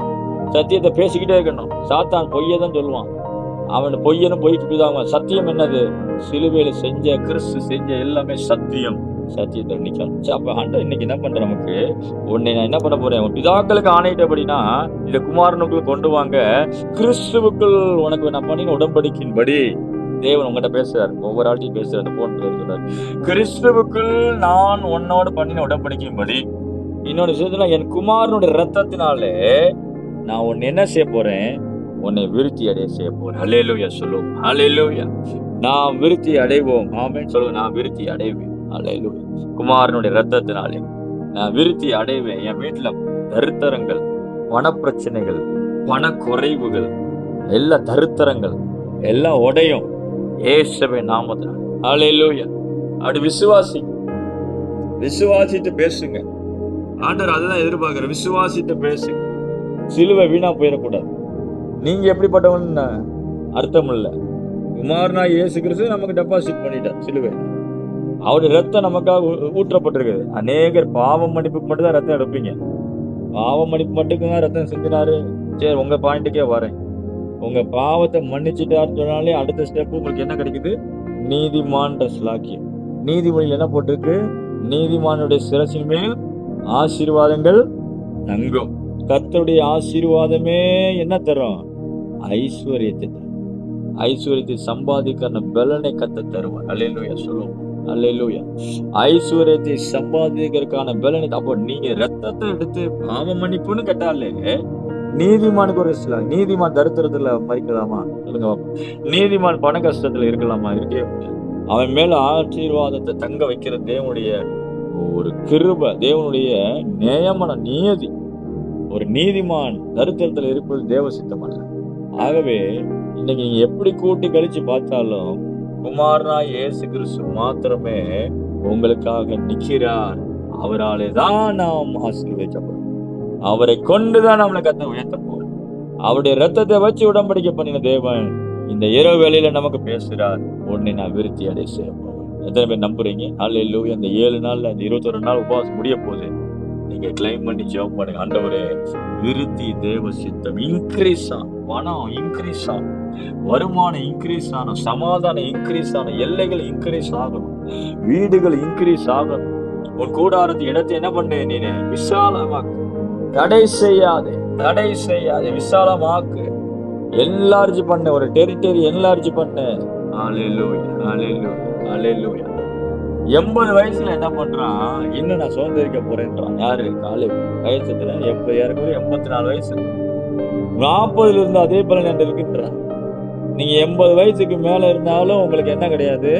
சத்தியத்தை பேசிக்கிட்டே இருக்கணும். சாத்தான் பொய்யை தான் சொல்லுவான், அவன் பொய்யனும் பொய்க்கு பிதாங்க. சத்தியம் என்னது? சிலுவையில செஞ்ச கிறிஸ்து செஞ்ச எல்லாமே சத்தியம். சத்தியத்துல நிக்கலாம். அப்ப ஆண்டவர் இன்னைக்கு என்ன பண்ற நமக்கு, உன்னை நான் என்ன பண்ண போறேன், உன் பிதாக்களுக்கு ஆணையிட்டபடினா இந்த குமாரனுக்குள் கொண்டு வாங்க, கிறிஸ்துவுக்குள் உனக்கு நான் பண்ணின உடன்படிக்கையின்படி தேவன் உங்ககிட்ட பேசுறாரு. ஒவ்வொரு ஆள்கிட்டையும் பேசுறாரு. அந்த போன் சொல்றாரு, கிறிஸ்துவுக்குள் நான் உன்னோடு பண்ணின உடன்படிக்கையின்படி, இன்னொரு விஷயத்துல என் குமாரனுடைய ரத்தத்தினாலே நான் உன்னை என்ன செய்ய போறேன், உன்னை விருத்தி அடைய செய்ய போறேன். அல்லேலூயா சொல்லுவோம். அல்லேலூயா. நாம் விருத்தி அடைவோம். ஆமென் சொல்லுங்க. நான் விருத்தி அடைவேன். அல்லேலூயா. குமாரனுடைய ரத்தத்தினாலே நான் விருத்தி அடைவேன். என் வீட்டுல தரித்திரங்கள், பணப்பிரச்சனைகள், பண குறைவுகள், எல்லா தரித்திரங்கள் எல்லாம் உடையும் இயேசுவின் நாமத்தினால. அல்லேலூயா. அப்படி விசுவாசித்து பேசுங்க. ஆண்டவர் அதுதான் எதிர்பார்க்கிற. விசுவாசித்து பேசுங்க. சிலுவை வீணா போயிடக்கூடாது. நீங்க எப்படிப்பட்டவன் அர்த்தம் இல்ல. குமாரனா இயேசு கிறிஸ்து நமக்கு டெபாசிட் பண்ணிட்டார் சிலுவை. அவருடைய ரத்தம் நமக்காக ஊற்றப்பட்டிருக்குது. அநேகர் பாவம் மன்னிப்புக்கு மட்டும் தான் ரத்தம் எடுப்பீங்க. பாவம் மன்னிப்பு மட்டும் தான் ரத்தம் செஞ்சினாரு. சரி, உங்க பாயிண்ட்டுக்கே வரேன். உங்க பாவத்தை மன்னிச்சுட்டாருன்னு சொன்னாலே அடுத்த ஸ்டெப் உங்களுக்கு என்ன கிடைக்குது, நீதிமான் ஸ்லாக்கியம். நீதிமொழியில் என்ன போட்டிருக்கு, நீதிமானுடைய சிரசின் மேல் ஆசீர்வாதங்கள் தங்கும். கர்த்தருடைய ஆசீர்வாதமே என்ன தரும், ஐஸ்வர்யத்தை தரும். ஐஸ்வர்யத்தை சம்பாதிக்கிற பலனை கத்த தருவார். அல்லேலூயா சொல்லுவோம். அல்லேலூயா. ஐஸ்வர்யத்தை சம்பாதிக்கிறதுக்கான பலனை. அப்போ நீங்க ரத்தத்தை எடுத்து பாவ மன்னிப்புன்னு கேட்டாலே நீதிமானுக்கு ஒரு நீதிமான் தரித்திரத்துல மறிக்கலாமா சொல்லுங்க. நீதிமான் பண கஷ்டத்துல இருக்கலாமா? இருக்கவே முடியாது. அவன் மேல ஆசீர்வாதத்தை தங்க வைக்கிற தேவனுடைய ஒரு கிருபை, தேவனுடைய நியமன நியதி. ஒரு நீதிமான் தரித்திரத்துல இருப்பது தேவ சித்தம் அல்ல. ஆகவே இன்னைக்கு நீங்க எப்படி கூட்டி கழிச்சு பார்த்தாலும் குமாரனா இயேசு கிறிஸ்து மாத்திரமே உங்களுக்காக நிற்கிறார். அவராலே தான் நாம் ஆசீர்வதிக்கப்படும். அவரை கொண்டுதான் நம்மளை கத்த உயர்த்த போறோம். அவருடைய ரத்தத்தை வச்சு உடன்படிக்கை பண்ணின தேவன் இந்த இரவு வேளையில நமக்கு பேசுறார். உன்னை நான் விருத்தி அடைய செய்ய போறேன். எத்தனை பேர் நம்புறீங்க? அல்லேலூயா. இந்த 7 நாள்ல அந்த 21 நாள் உபவாசம் முடிய போகுது. நீங்க கிளைம் பண்ணி ஜெபம் பண்ணுங்க. ஆண்டவரே, விருத்தி தேவ சித்தம் இன்க்ரீஸ் ஆகும், பணம் இன்க்ரீஸ் ஆகும், வருமானம் இன்க்ரீஸ் ஆகணும், சமாதானம் இன்க்ரீஸ் ஆகணும், எல்லைகள் இன்க்ரீஸ் ஆகணும், வீடுகள் இன்க்ரீஸ் ஆகணும். உன் கூடாரத்து இடத்தை என்ன பண்ணு, நீ விசாலமாக்கு. தடை செய்யாதே, விசாலமாக்கு. என்லார்ஜ் பண்ண, ஒரு டெரிட்டரி என்லார்ஜ் பண்ண. அல்லேலூயா, அல்லேலூயா, அல்லேலூயா. 80 வயசுல என்ன பண்றான், இன்னும் நான் சுதந்திரிக்க போறேன்றான். யாரு? காலேப். வயசுல 84 வயசு. 40 இருந்தா அதே பலன் என்று இருக்கின்றான். நீங்க 80 வயசுக்கு மேல இருந்தாலும் உங்களுக்கு என்ன கிடையாது,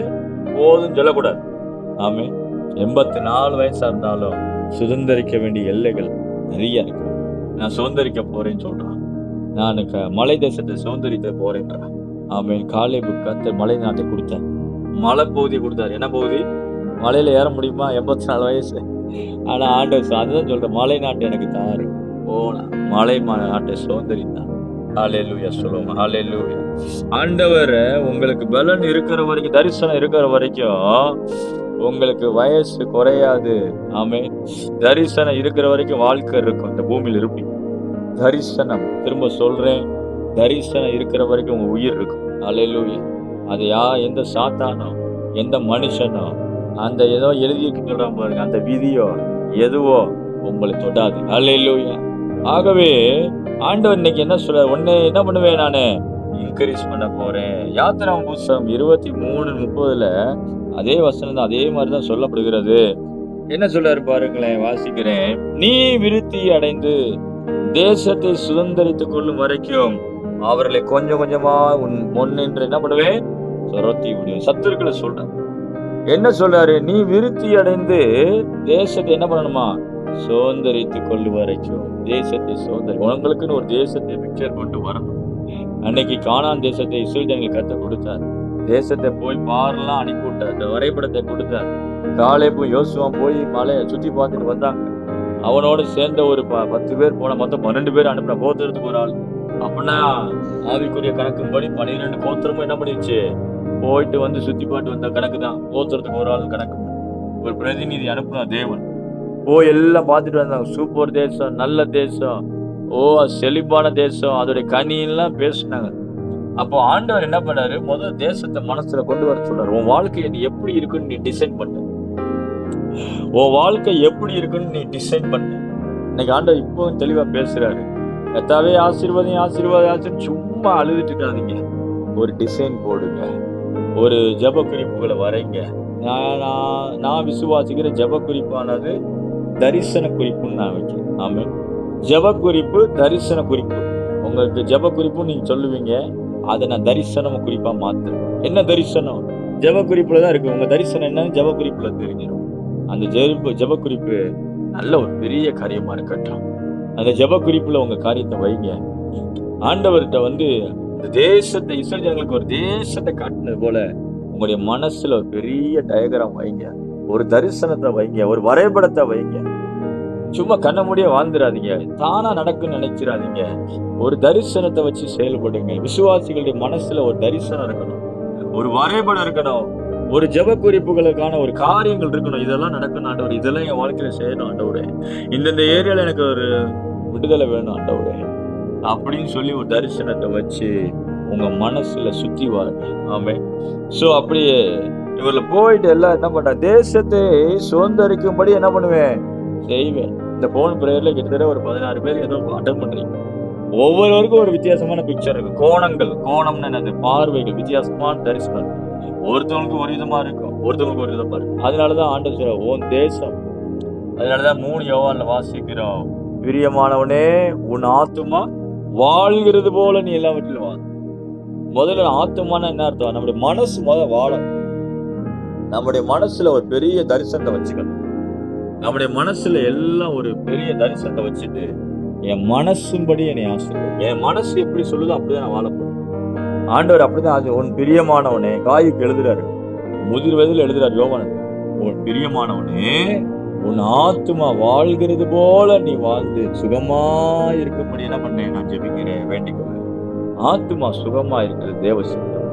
போதும் சொல்லக்கூடாது. ஆமே. 84 வயசா இருந்தாலும் சுதந்திரிக்க வேண்டிய எல்லைகள் நிறைய இருக்கு. நான் சுதந்திரிக்க போறேன்னு சொல்றான். நான் மலை தேசத்தை சுதந்திரிக்க போறேன்றான். ஆமே. காலேபுக்கு கர்த்தர் மலை நாட்டை கொடுத்தேன். மலை பகுதி கொடுத்தாரு. என்ன பகுதி? மலையில ஏற முடியுமா? 84 வயசு. ஆனா ஆண்டவர் அதுதான் சொல்ற, மலை நாட்டு எனக்கு தாரு. போனா மலை நாட்டை சுதந்திரித்தான். ஹல்லேலூயா சொல்லுவோம். ஹல்லேலூயா. ஆண்டவர் உங்களுக்கு பலன் இருக்கிற வரைக்கும், தரிசனம் இருக்கிற வரைக்கும் உங்களுக்கு வயசு குறையாது. ஆமே. தரிசனம் இருக்கிற வரைக்கும் வாழ்க்கை இருக்கும். இந்த பூமியில இருப்பீங்க. தரிசனம், திரும்ப சொல்றேன், தரிசனம் இருக்கிற வரைக்கும் உங்க உயிர் இருக்கும். ஹல்லேலூயா. அது எந்த சாத்தானோ, எந்த மனுஷனோ, அந்த ஏதோ எழுதியிருக்கு சொல்றான் பாருங்க, அந்த விதியோ எதுவோ உங்களை தொடாது. ஹல்லேலூயா. ஆகவே ஆண்டவர் இன்னைக்கு என்ன சொல்ற, உன்னை என்ன பண்ணுவேன், நானு இன்க்ரீஸ் பண்ண போறேன். யாத்திராம் புஸ்தகம் 23:30 அதே வசனம் தான், அதே மாதிரிதான் சொல்லப்படுகிறது. என்ன சொல்றாரு பாருங்களேன், வாசிக்கிறேன். நீ விருத்தி அடைந்து தேசத்தை சுதந்திரித்துக் கொள்ளும் வரைக்கும் அவர்களை கொஞ்சம் கொஞ்சமா முன்னின்று என்ன பண்ணுவேன், துரத்தி விடுவேன். சத்துருக்களை சொல்றேன். என்ன சொல்றாரு, நீ விருத்தி அடைந்து தேசத்தை என்ன பண்ணணுமா, சுதந்திரித்துக் கொள்ளும் வரைக்கும். தேசத்தை சுதந்திரி, உங்களுக்குன்னு ஒரு தேசத்தை பிக்சர் கொண்டு வரணும். அன்னைக்கு கானான் தேசத்தை இஸ்ரவேலுக்கு கர்த்தர் கொடுத்தார். தேசத்தை போய் பாரெல்லாம் அனுப்பி விட்டார். இந்த வரைபடத்தை கொடுத்தார். காலேபும் யோசுவாவும் போய் மலையை சுத்தி பார்த்துட்டு வந்தாங்க. அவனோட சேர்ந்த ஒரு 10 பேர் போன, மொத்தம் 12 பேர் அனுப்பின. கோத்திரத்துக்கு ஒரு ஆள். அப்படின்னா ஆவிக்குரிய கணக்கும்படி 12 கோத்திரமும் என்ன பண்ணிடுச்சு, போயிட்டு வந்து சுத்தி பாட்டு வந்த கணக்கு தான். கோத்திரத்துக்கு ஒரு ஆள் கணக்கு. ஒரு பிரதிநிதி அனுப்புனா தேவன். போய் எல்லாம் பார்த்துட்டு வந்தாங்க. சூப்பர் தேசம், நல்ல தேசம், செழிப்பான தேசம், அதோடைய கனியெல்லாம் பேசினாங்க. அப்போ ஆண்டவர் என்ன பண்ணாரு, முதல் தேசத்தை மனசுல கொண்டு வர சொல்றாரு. உன் வாழ்க்கையை நீ எப்படி இருக்குன்னு நீ டிசைன் பண்ண. உன் வாழ்க்கை எப்படி இருக்குன்னு நீ டிசைன் பண்ணு. இன்னைக்கு ஆண்டவர் இப்போ தெளிவா பேசுறாரு. கர்த்தாவே ஆசீர்வாதம் ஆசீர்வாதம் சும்மா அழுதுட்டு இருக்காதீங்க. ஒரு டிசைன் போடுங்க. ஒரு ஜெப குறிப்புகளை வரைங்க. நான் விசுவாசிக்கிற ஜெப குறிப்பானது தரிசன குறிப்புன்னு நான் வைக்கிறேன். ஆமென். ஜெப குறிப்பு, தரிசன குறிப்பு. உங்களுக்கு ஜெப குறிப்புன்னு நீங்க சொல்லுவீங்க. அதை நான் தரிசனம் குறிப்பா மாத்துறேன். என்ன தரிசனம்? ஜெப குறிப்புல தான் இருக்கு. உங்க தரிசனம் என்னன்னு ஜெப குறிப்புல தெரிஞ்சிடும். அந்த ஜெப குறிப்பு நல்ல ஒரு பெரிய காரியமா இருக்கட்டும். அந்த ஜெப குறிப்புல உங்க காரியத்தை வைங்க. ஆண்டவர்கிட்ட இந்த தேசத்தை, இஸ்ரவேல் ஜனங்களுக்கு ஒரு தேசத்தை காட்டினது போல உங்களுடைய மனசுல ஒரு பெரிய டயகிராம் வைங்க. ஒரு தரிசனத்தை வைங்க. ஒரு வரைபடத்தை வைங்க. சும்மா கண்ண மூடிய வாழ்ந்துடாதீங்க. தானா நடக்குன்னு நினைச்சிடாதீங்க. ஒரு தரிசனத்தை வச்சு செயல்படுங்க. விசுவாசிகளுடைய மனசுல ஒரு தரிசனம் இருக்கணும். ஒரு வரைபடம் இருக்கணும். ஒரு ஜெப குறிப்புகளுக்கான ஒரு காரியங்கள் இருக்கணும். இதெல்லாம் நடக்கணும் ஆண்டவர். இதெல்லாம் என் வாழ்க்கையில செய்யணும் ஆண்டவரே. இந்த ஏரியால எனக்கு ஒரு விடுதலை வேணும் ஆண்டவரே அப்படின்னு சொல்லி ஒரு தரிசனத்தை வச்சு உங்க மனசுல சுத்தி வாருங்க. ஆமென். சோ அப்படியே இவர்ல போயிட்டு எல்லாம் என்ன பண்ற, தேசத்தை சுதந்திரிக்கும்படி என்ன பண்ணுவேன், செய்வேன். இந்த போன் பிரேயர்ல கிட்டத்தட்ட ஒரு 16 பேர் ஏதோ அட்டன் பண்றீங்க. ஒவ்வொருவருக்கும் ஒரு வித்தியாசமான பிக்சர் இருக்கு. கோணம்னு என்னது, பார்வைகள், வித்தியாசமான தரிசனம். ஒருத்தவங்களுக்கு ஒரு விதமா இருக்கும், ஒருத்தவங்களுக்கு ஒரு விதமா இருக்கும். அதனாலதான் ஆண்டவர் சொல்ற உன் தேசம். அதனாலதான் 3 யோவான்ல வாசிக்கிறோம், பிரியமானவனே உன் ஆத்துமா வாழ்கிறது போல நீ எல்லாவற்றிலும் வாழ். முதல்ல ஆத்துமான என்ன அர்த்தம்? நம்முடைய மனசு வாழணும். நம்முடைய மனசுல ஒரு பெரிய தரிசனத்தை வச்சுக்கணும். நம்முடைய மனசுல எல்லாம் ஒரு பெரிய தரிசனத்தை வச்சுட்டு என் மனசும்படி என்னை ஆசீர்வதி. என் மனசு எப்படி சொல்லுதோ அப்படிதான் நான் வாழப்போறேன். ஆண்டவர் அப்படிதான் உன் பிரியமானவனே, காய்க்கு எழுதுறாரு, முதிர் வயதில் எழுதுறாரு யோவான், உன் பிரியமானவனே உன் ஆத்துமா வாழ்கிறது போல நீ வாழ்ந்து சுகமா இருக்கும்படி என்ன பண்ணேன் நான் ஜெபிக்கிறேன், வேண்டிக்கொள்ள. ஆத்துமா சுகமா இருக்கிறது தேவ சித்தம்.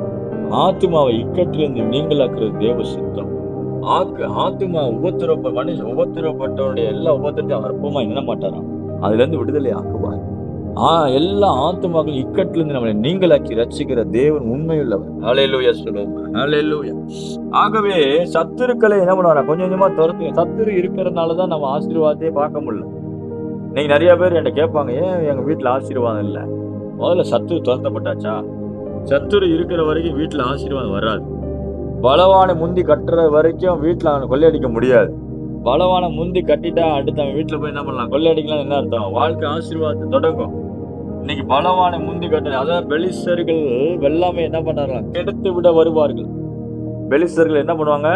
ஆத்துமாவை இக்கட்டிலிருந்து நீங்களாக்குறது தேவ சித்தம். ஆத்துமா உபத்திரப்பட்டவனுடைய எல்லா உபத்திரத்தையும் அற்பமா என்ன மாட்டாராம், அதுல இருந்து விடுதலை ஆக்குவார். எல்லா ஆத்துமாக்களும் இக்கட்டில இருந்து நம்மளை நீங்களாக்கி ரட்சிக்கிற தேவன் உண்மையுள்ளவர். ஹல்லேலூயா சொல்லுவோம். ஹல்லேலூயா. ஆகவே சத்துருக்களை என்ன பண்ணுவாரா, கொஞ்சம் கொஞ்சமா துரத்து. சத்துரு இருக்கிறதுனாலதான் நம்ம ஆசீர்வாதத்தையே பார்க்க முடியல. இன்னைக்கு நிறைய பேர் என்கிட்ட கேட்பாங்க, ஏன் எங்க வீட்டுல ஆசீர்வாதம் இல்லை? முதல்ல சத்துரு துரத்தப்பட்டாச்சா? சத்துரு இருக்கிற வரைக்கும் வீட்டுல ஆசீர்வாதம் வராது. பலவானை முந்தி கட்டுற வரைக்கும் வீட்டுல அவனை கொள்ளையடிக்க முடியாது. பலவானை முந்தி கட்டிட்டா அடுத்து அவன் வீட்டுல போய் என்ன பண்ணலாம், கொள்ளையடிக்கலாம். என்ன அர்த்தம்? வாழ்க்கை ஆசீர்வாதத்தை தொடங்கும். இன்னைக்கு பலவானை முந்தி கட்டுற, அதாவது பெலிஸ்தர்கள் வெள்ளாமை என்ன பண்ணாரலாம், கெடுத்து விட வருவார்கள். பெலிஸ்தர்கள் என்ன பண்ணுவாங்க,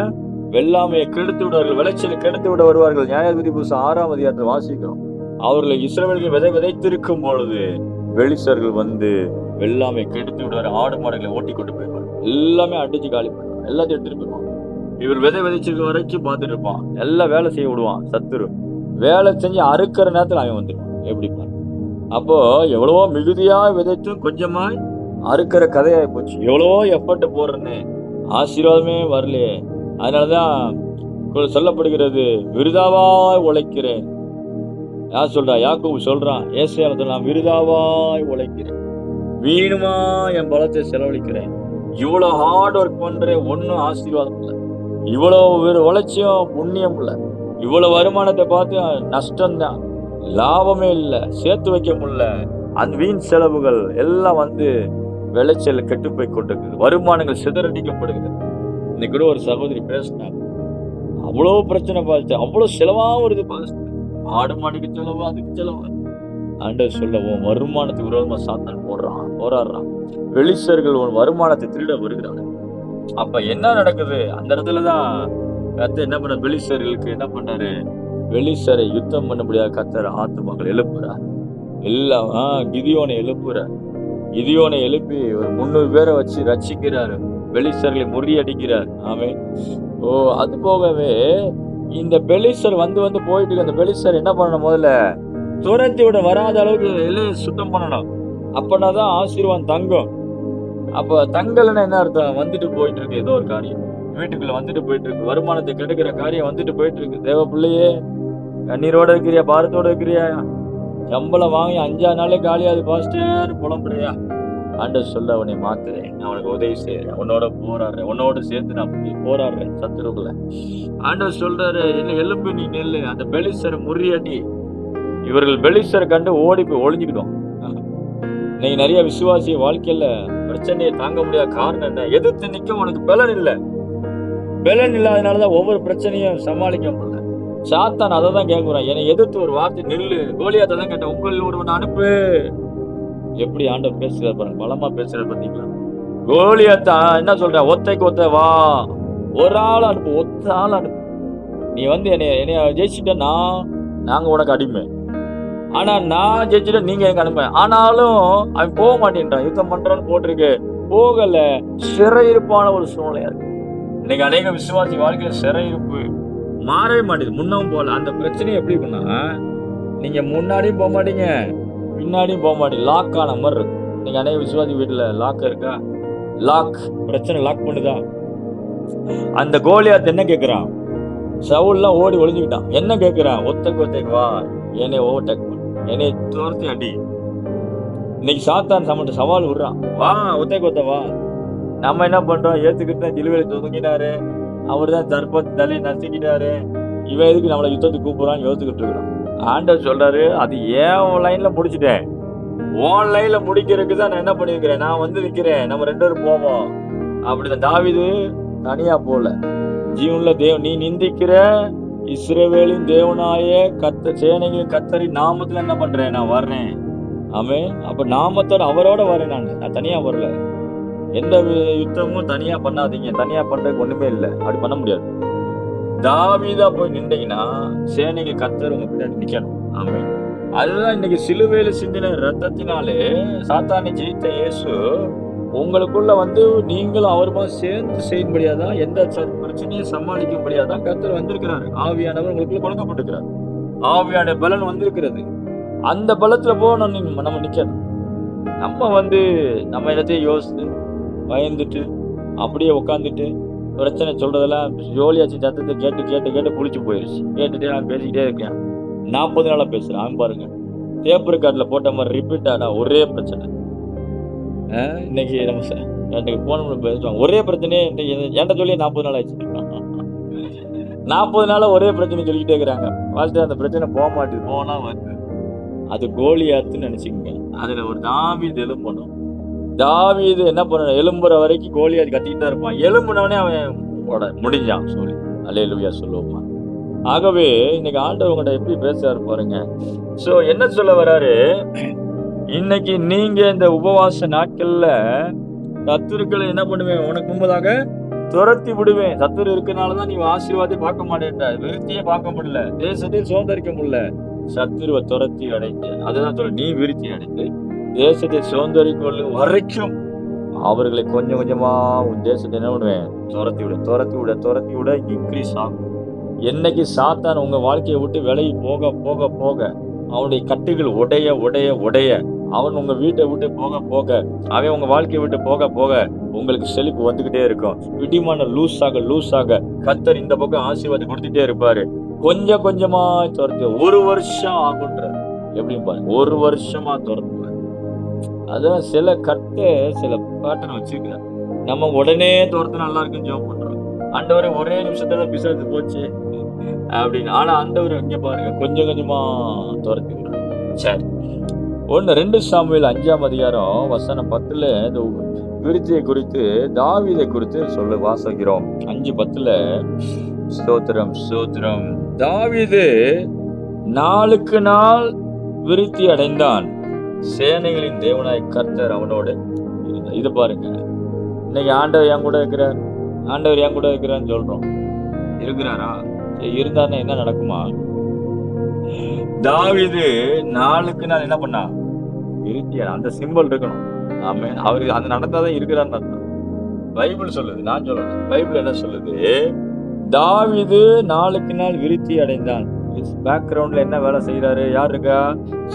வெள்ளாமையை கெடுத்து விடுவார்கள், விளைச்சலை கெடுத்து விட வருவார்கள். நியாயாதிபதி புஸ்தகம் 6ஆம் அதிகாரத்தில் வாசிக்கிறோம். அவர்களை இஸ்ரவேல்கள் விதைத்திருக்கும் பொழுது பெலிஸ்தர்கள் வெள்ளாமை கெடுத்து விடுவார். ஆடு மாடுகளை ஓட்டி கொண்டு போயிடுவார். எல்லாமே அடிச்சு காலி பண்ணுவாங்க, எல்லாத்தையும் எடுத்துட்டு போயிடுவாங்க. இவர் விதைச்சிருக்க வரைக்கும் பார்த்துட்டு இருப்பான். எல்லாம் வேலை செய்ய விடுவான். சத்துரு வேலை செஞ்சு அறுக்கிற நேரத்தில் அவன் வந்துடுவான். எப்படி பாரு. அப்போ எவ்வளவோ மிகுதியா விதைத்தும் கொஞ்சமாய் அறுக்கிற கதையாய் போச்சு. எவ்வளவோ எஃபர்ட் போடுறேன்னு ஆசீர்வாதமே வரலையே. அதனாலதான் சொல்லப்படுகிறது, விருதாவாய் உழைக்கிறேன். யார் சொல்றா? யாக்கோபு சொல்றான். ஏசாயால நான் விருதாவாய் உழைக்கிறேன், வீணுமா என் பலத்தை செலவழிக்கிறேன். இவ்வளவு ஹார்ட் ஒர்க் பண்றேன், ஒன்னும் ஆசீர்வாதம் இல்லை. இவ்வளவு உழைச்சியும் புண்ணியம் இல்லை. இவ்வளவு வருமானத்தை பார்த்து நஷ்டம்தான், லாபமே இல்லை, சேர்த்து வைக்க முடியல. அந்த வீண் செலவுகள் எல்லாம் விளைச்சல் கெட்டு போய் கொண்டிருக்கு. வருமானங்கள் சிதறடிக்கப்படுகிறது. இன்னைக்கு கூட ஒரு சகோதரி பேசினாங்க, அவ்வளவு பிரச்சனை பார்த்து, அவ்வளவு செலவா வருது பாஸ்டர். ஆடு மாடுக்கு செலவு, அதுக்கு செலவு. ஆண்டவர் சொல்ல, உன் வருமானத்துக்கு விரோதமா சாத்தான் போராடுறான். பெலிஸ்தர்கள் உன் வருமானத்தை திருட வருகிறாங்க. அப்ப என்ன நடக்குது? அந்த இடத்துலதான் கர்த்தர் என்ன பண்ண, பெலிஸ்தர்களுக்கு என்ன பண்ணாரு, பெலிஸ்தரை யுத்தம் பண்ண முடியாத கர்த்தர் ஆத்துமாக்கள் எழுப்புறார். எல்லாம் கிதியோனை எழுப்புறார். கிதியோனை எழுப்பி ஒரு 300 பேரை வச்சு ரட்சிக்கிறாரு, பெலிஸ்தர்களை முறியடிக்கிறார். ஆமென். அது போகவே இந்த பெலிஸ்தர் போயிட்டு அந்த பெலிஸ்தர் என்ன பண்ணணும், முதல்ல துரத்தி விட வராத அளவுக்கு எல்லையை சுத்தம் பண்ணணும். அப்பனாதான் ஆசீர்வாதம் தங்கும். அப்ப தங்கல்னா என்ன அர்த்தம்? போயிட்டு இருக்கு ஏதோ ஒரு காரியம், வீட்டுக்குள்ள போயிட்டு இருக்கு, வருமானத்தை கெடுக்கிற காரியம் போயிட்டு இருக்கு. தேவ பிள்ளையே, கண்ணீரோட இருக்கிறியா, பாரத்தோட இருக்கிறியா? சம்பளம் வாங்கி 5 நாளே காலியாது பாஸ்டர் புலம்புறியா? ஆண்டவர் சொல்ல உன்னை மாத்துறேன், நான் உனக்கு உதவி செய்யறேன், உன்னோட போராடுறேன், உன்னோட சேர்த்து நான் போராடுறேன் சத்துருக்குள்ள. ஆண்டவர் சொல்றாரு, என்ன எலும்பு நீ நெல்லு, அந்த பெலிஸ்தரை முறியடி. இவர்கள் பெலிஸ்தரை கண்டு ஓடி போய் ஒளிஞ்சுக்கிட்டோம். இன்னைக்கு நிறைய விசுவாசி வாழ்க்கையில பிரச்சனையை தாங்க முடியாத காரணம் என்ன? எதிர்த்து நிக்க உனக்கு பலன் இல்லை. பலன் இல்லாதனாலதான் ஒவ்வொரு பிரச்சனையும் சமாளிக்க முடியல. சாத்தான் அதை தான் கேட்கிறான், என்னை எதிர்த்து ஒரு வார்த்தை நில்லு. கோலியாத்தை தான் கேட்டேன், உங்கள் ஒருவன் அனுப்பு. எப்படி ஆண்டவர் பேசுறாரு பாருங்க, பலமா பேசுறாரு பாத்தீங்களா? கோலியாத்தா என்ன சொல்ற, ஒத்தைக்கு ஒத்த வா, ஒரு ஆள் அனுப்பு, ஒத்த ஆள் அனுப்பு. நீ வந்து என்னைய ஜெயிச்சுட்டா நாங்க உனக்கு அடிமை, ஆனா நான் ஜெயிச்சுட்டா நீங்க எங்க அனுப்ப. ஆனாலும் அவன் போக மாட்டேன்றான், யுத்தம் பண்றான்னு போட்டிருக்கு, போகல. சிறையிருப்பான ஒரு சூழ்நிலையா இருக்கு இன்னைக்கு. அநேக விசுவாசி வாழ்க்கையில சிறையிருப்பு மாறவே மாட்டேது, முன்னவும் போல. அந்த பிரச்சனையை எப்படி இருக்குன்னா, நீங்க முன்னாடியும் போக மாட்டீங்க, பின்னாடியும் போக மாட்டீங்க, லாக் ஆன மாதிரி இருக்கும். நீங்க அநேக விசுவாசி வீட்டுல லாக் இருக்கா? லாக் பிரச்சனை லாக் பண்ணுதா? அந்த கோலியாத் என்ன கேட்கிறான்? சவுல்லாம் ஓடி ஒளிஞ்சுக்கிட்டான். என்ன கேட்கிறான்? ஒத்தைக்கு வா, என்னை ஓவர்டேக் பண்ணு, என்னை துரத்தி அடி. இன்னைக்கு சாத்தான் நம்மகிட்ட சவால் விடுறான், வா ஒத்தைக்கு வா. நம்ம என்ன பண்றோம்? ஏத்துக்கிட்டு தான் ஜிலுவையில தொங்கினாரு, அவர் தான் தற்போது தலையை நசுக்கிட்டாரு, இவன் எதுக்கு நம்மளை யுத்தத்துக்கு கூப்பிடுறான்னு யோசிச்சுக்கிட்டு இருக்கிறோம். ஆண்டவர் சொல்றாரு, அது ஏன் லைன்ல முடிச்சுட்டேன், உன் லைன்ல முடிக்கிறதுக்கு தான் நான் என்ன பண்ணிருக்கிறேன், நான் வந்து நிக்கிறேன், நம்ம 2 பேரும் போவோம். அப்படிதான் தாவீது தனியா போல. ஜீவன்ல நீ நிந்திக்கிற இஸ்ரவேலின் தேவனாய சேனைகளின் கர்த்தரின் நாமத்துல என்ன பண்றேன், நான் வர்றேன். ஆமென். அப்ப நாமத்தோட அவரோட வரேன், நான் தனியா வரல. எந்த யுத்தமும் தனியா பண்ணாதீங்க, தனியா பண்றதுக்கு ஒண்ணுமே இல்லை, அப்படி பண்ண முடியாது. தாவீதா போய் நின்றீங்கன்னா சேனைக்கு கர்த்தர் உங்க பின்னாடி நிக்கணும். ஆமென். அதுதான் இன்னைக்கு சிலுவையில சிந்தின ரத்தத்தினாலே சாத்தானை ஜெயித்த இயேசு உங்களுக்குள்ள வந்து நீங்களும் அவருமா சேர்ந்து செய்யும்படியாதான், எந்த பிரச்சனையும் சமாளிக்கும்படியாதான் கர்த்தர் வந்திருக்கிறாரு. ஆவியானவர் உங்களுக்குள்ள கொடுக்கப்பட்டிருக்கிறார், ஆவியான பலன் வந்திருக்கிறது. அந்த பலத்துல நம்ம நிக்கணும். நம்ம வந்து நம்ம இடத்தையும் யோசித்து பயந்துட்டு அப்படியே உட்காந்துட்டு பிரச்சனை சொல்றதெல்லாம் ஜோலியாச்சு சத்தத்தை கேட்டு கேட்டு கேட்டு புளிச்சு போயிடுச்சு. கேட்டுட்டே நான் பேசிக்கிட்டே இருக்கேன், 40 நாளா பேசுறேன். அவன் பாருங்க, டேப் ரெக்கார்ட்ல போட்ட மாதிரி ரிப்பீட்டாடா ஒரே பிரச்சனை. இன்னைக்கு நம்ம போன பேசுவாங்க, ஒரே பிரச்சனையே என்கிட்ட சொல்லி 40 நாள் ஆயிடுச்சு. 40 நாளா ஒரே பிரச்சனை சொல்லிக்கிட்டே இருக்கிறாங்க. வாழ்க்கை அந்த பிரச்சனை போக மாட்டேது, போனா வந்து அது கோலியாத்துன்னு நினைச்சுக்கோங்க. அதுல ஒரு தாவீது எலும்பணும். தாவீது என்ன பண்ண, எலும்புற வரைக்கும் கோலியாத் கத்திக்கிட்டு தான் இருப்பான். எலும்புனவனே அவன் முடிஞ்சான் சொல்லி அல்லேலூயா சொல்லுவோமா. ஆகவே இன்னைக்கு ஆண்டவர் உங்கள்கிட்ட எப்படி பேசுறாரு பாருங்க. சோ என்ன சொல்ல வர்றாரு, இன்னைக்கு நீங்க இந்த உபவாச நாட்கள்ல சத்துருக்களை என்ன பண்ணுவேன், உனக்கு முன்பதாக துரத்தி விடுவேன். சத்துரு இருக்கனாலதான் நீ ஆசீர்வாதத்தை பார்க்க மாட்டேன்ற, விருத்தியே பார்க்க முடியல, தேசத்தையும் சுதந்திரிக்க முடியல. சத்துருவை துரத்தி அடைந்து, அதுதான் சொல்ல, நீ விருத்தி அடைந்து தேசத்தை சுதந்திரிக்க கொள்ளும் வரைக்கும் அவர்களை கொஞ்சம் கொஞ்சமா உன் தேசத்தை என்ன பண்ணுவேன், துரத்தி விட இன்க்ரீஸ் ஆகும். என்னைக்கு சாத்தான் உங்க வாழ்க்கையை விட்டு விலகி போக போக போக அவனுடைய கட்டுகள் உடைய உடைய உடைய அவன் உங்க வீட்டை விட்டு போக போக, அவன் உங்க வாழ்க்கையை விட்டு போக போக உங்களுக்கு செழிப்பு வந்துகிட்டே இருக்கும். விடிமான லூஸ் ஆக கர்த்தர் இந்த பக்கம் ஆசீர்வாதம் கொடுத்துட்டே இருப்பாரு. கொஞ்சம் கொஞ்சமா துரத்து, 1 வருஷம் ஆகுன்ற, எப்படின்னு பாருங்க, 1 வருஷமா துரத்துவேன். அதான் சில சில பேட்டர்ன் வச்சிருக்கிறார். நம்ம உடனே துரத்து நல்லா இருக்குன்னு ஜெபம் பண்றோம், ஆண்டவரே ஒரே நிமிஷத்துல பிசாசு போச்சு அப்படின்னு. ஆனா ஆண்டவர் இங்க பாருங்க, கொஞ்சம் கொஞ்சமா துரத்தி விடுறாரு. சரி, 2 சாமுவேல் 5ஆம் அதிகாரம் வசனம் 10ல இந்த விருத்தியை குறித்து, தாவீதை குறித்து வாசிக்கிறோம். 5:10 ஸ்தோத்திரம் ஸ்தோத்திரம். தாவீது நாளுக்கு நாள் விருத்தி அடைந்தான், சேனைகளின் தேவனாய் கர்த்தர் அவனோடு இருந்தார். இது பாருங்க, இன்னைக்கு ஆண்டவர் என் கூட இருக்கிறான்னு சொல்றோம். இருக்கிறாரா? இருந்தாருன்னா என்ன நடக்குமா? தாவீது நாளுக்கு நாள் என்ன பண்ணா, விருத்தி. அந்த சிம்பல் இருக்கணும். ஆமென். அவருக்கு அந்த நடந்தாதான் இருக்கிறான்னு அர்த்தம். பைபிள் சொல்லுது, நான் சொல்லல. பைபிள் என்ன சொல்லுது, தாவீது நாளுக்கு நாள் விருத்தி அடைந்தான். பேக்ரவுண்ட்ல என்ன வேலை செய்யறாரு, யார் இருக்கா?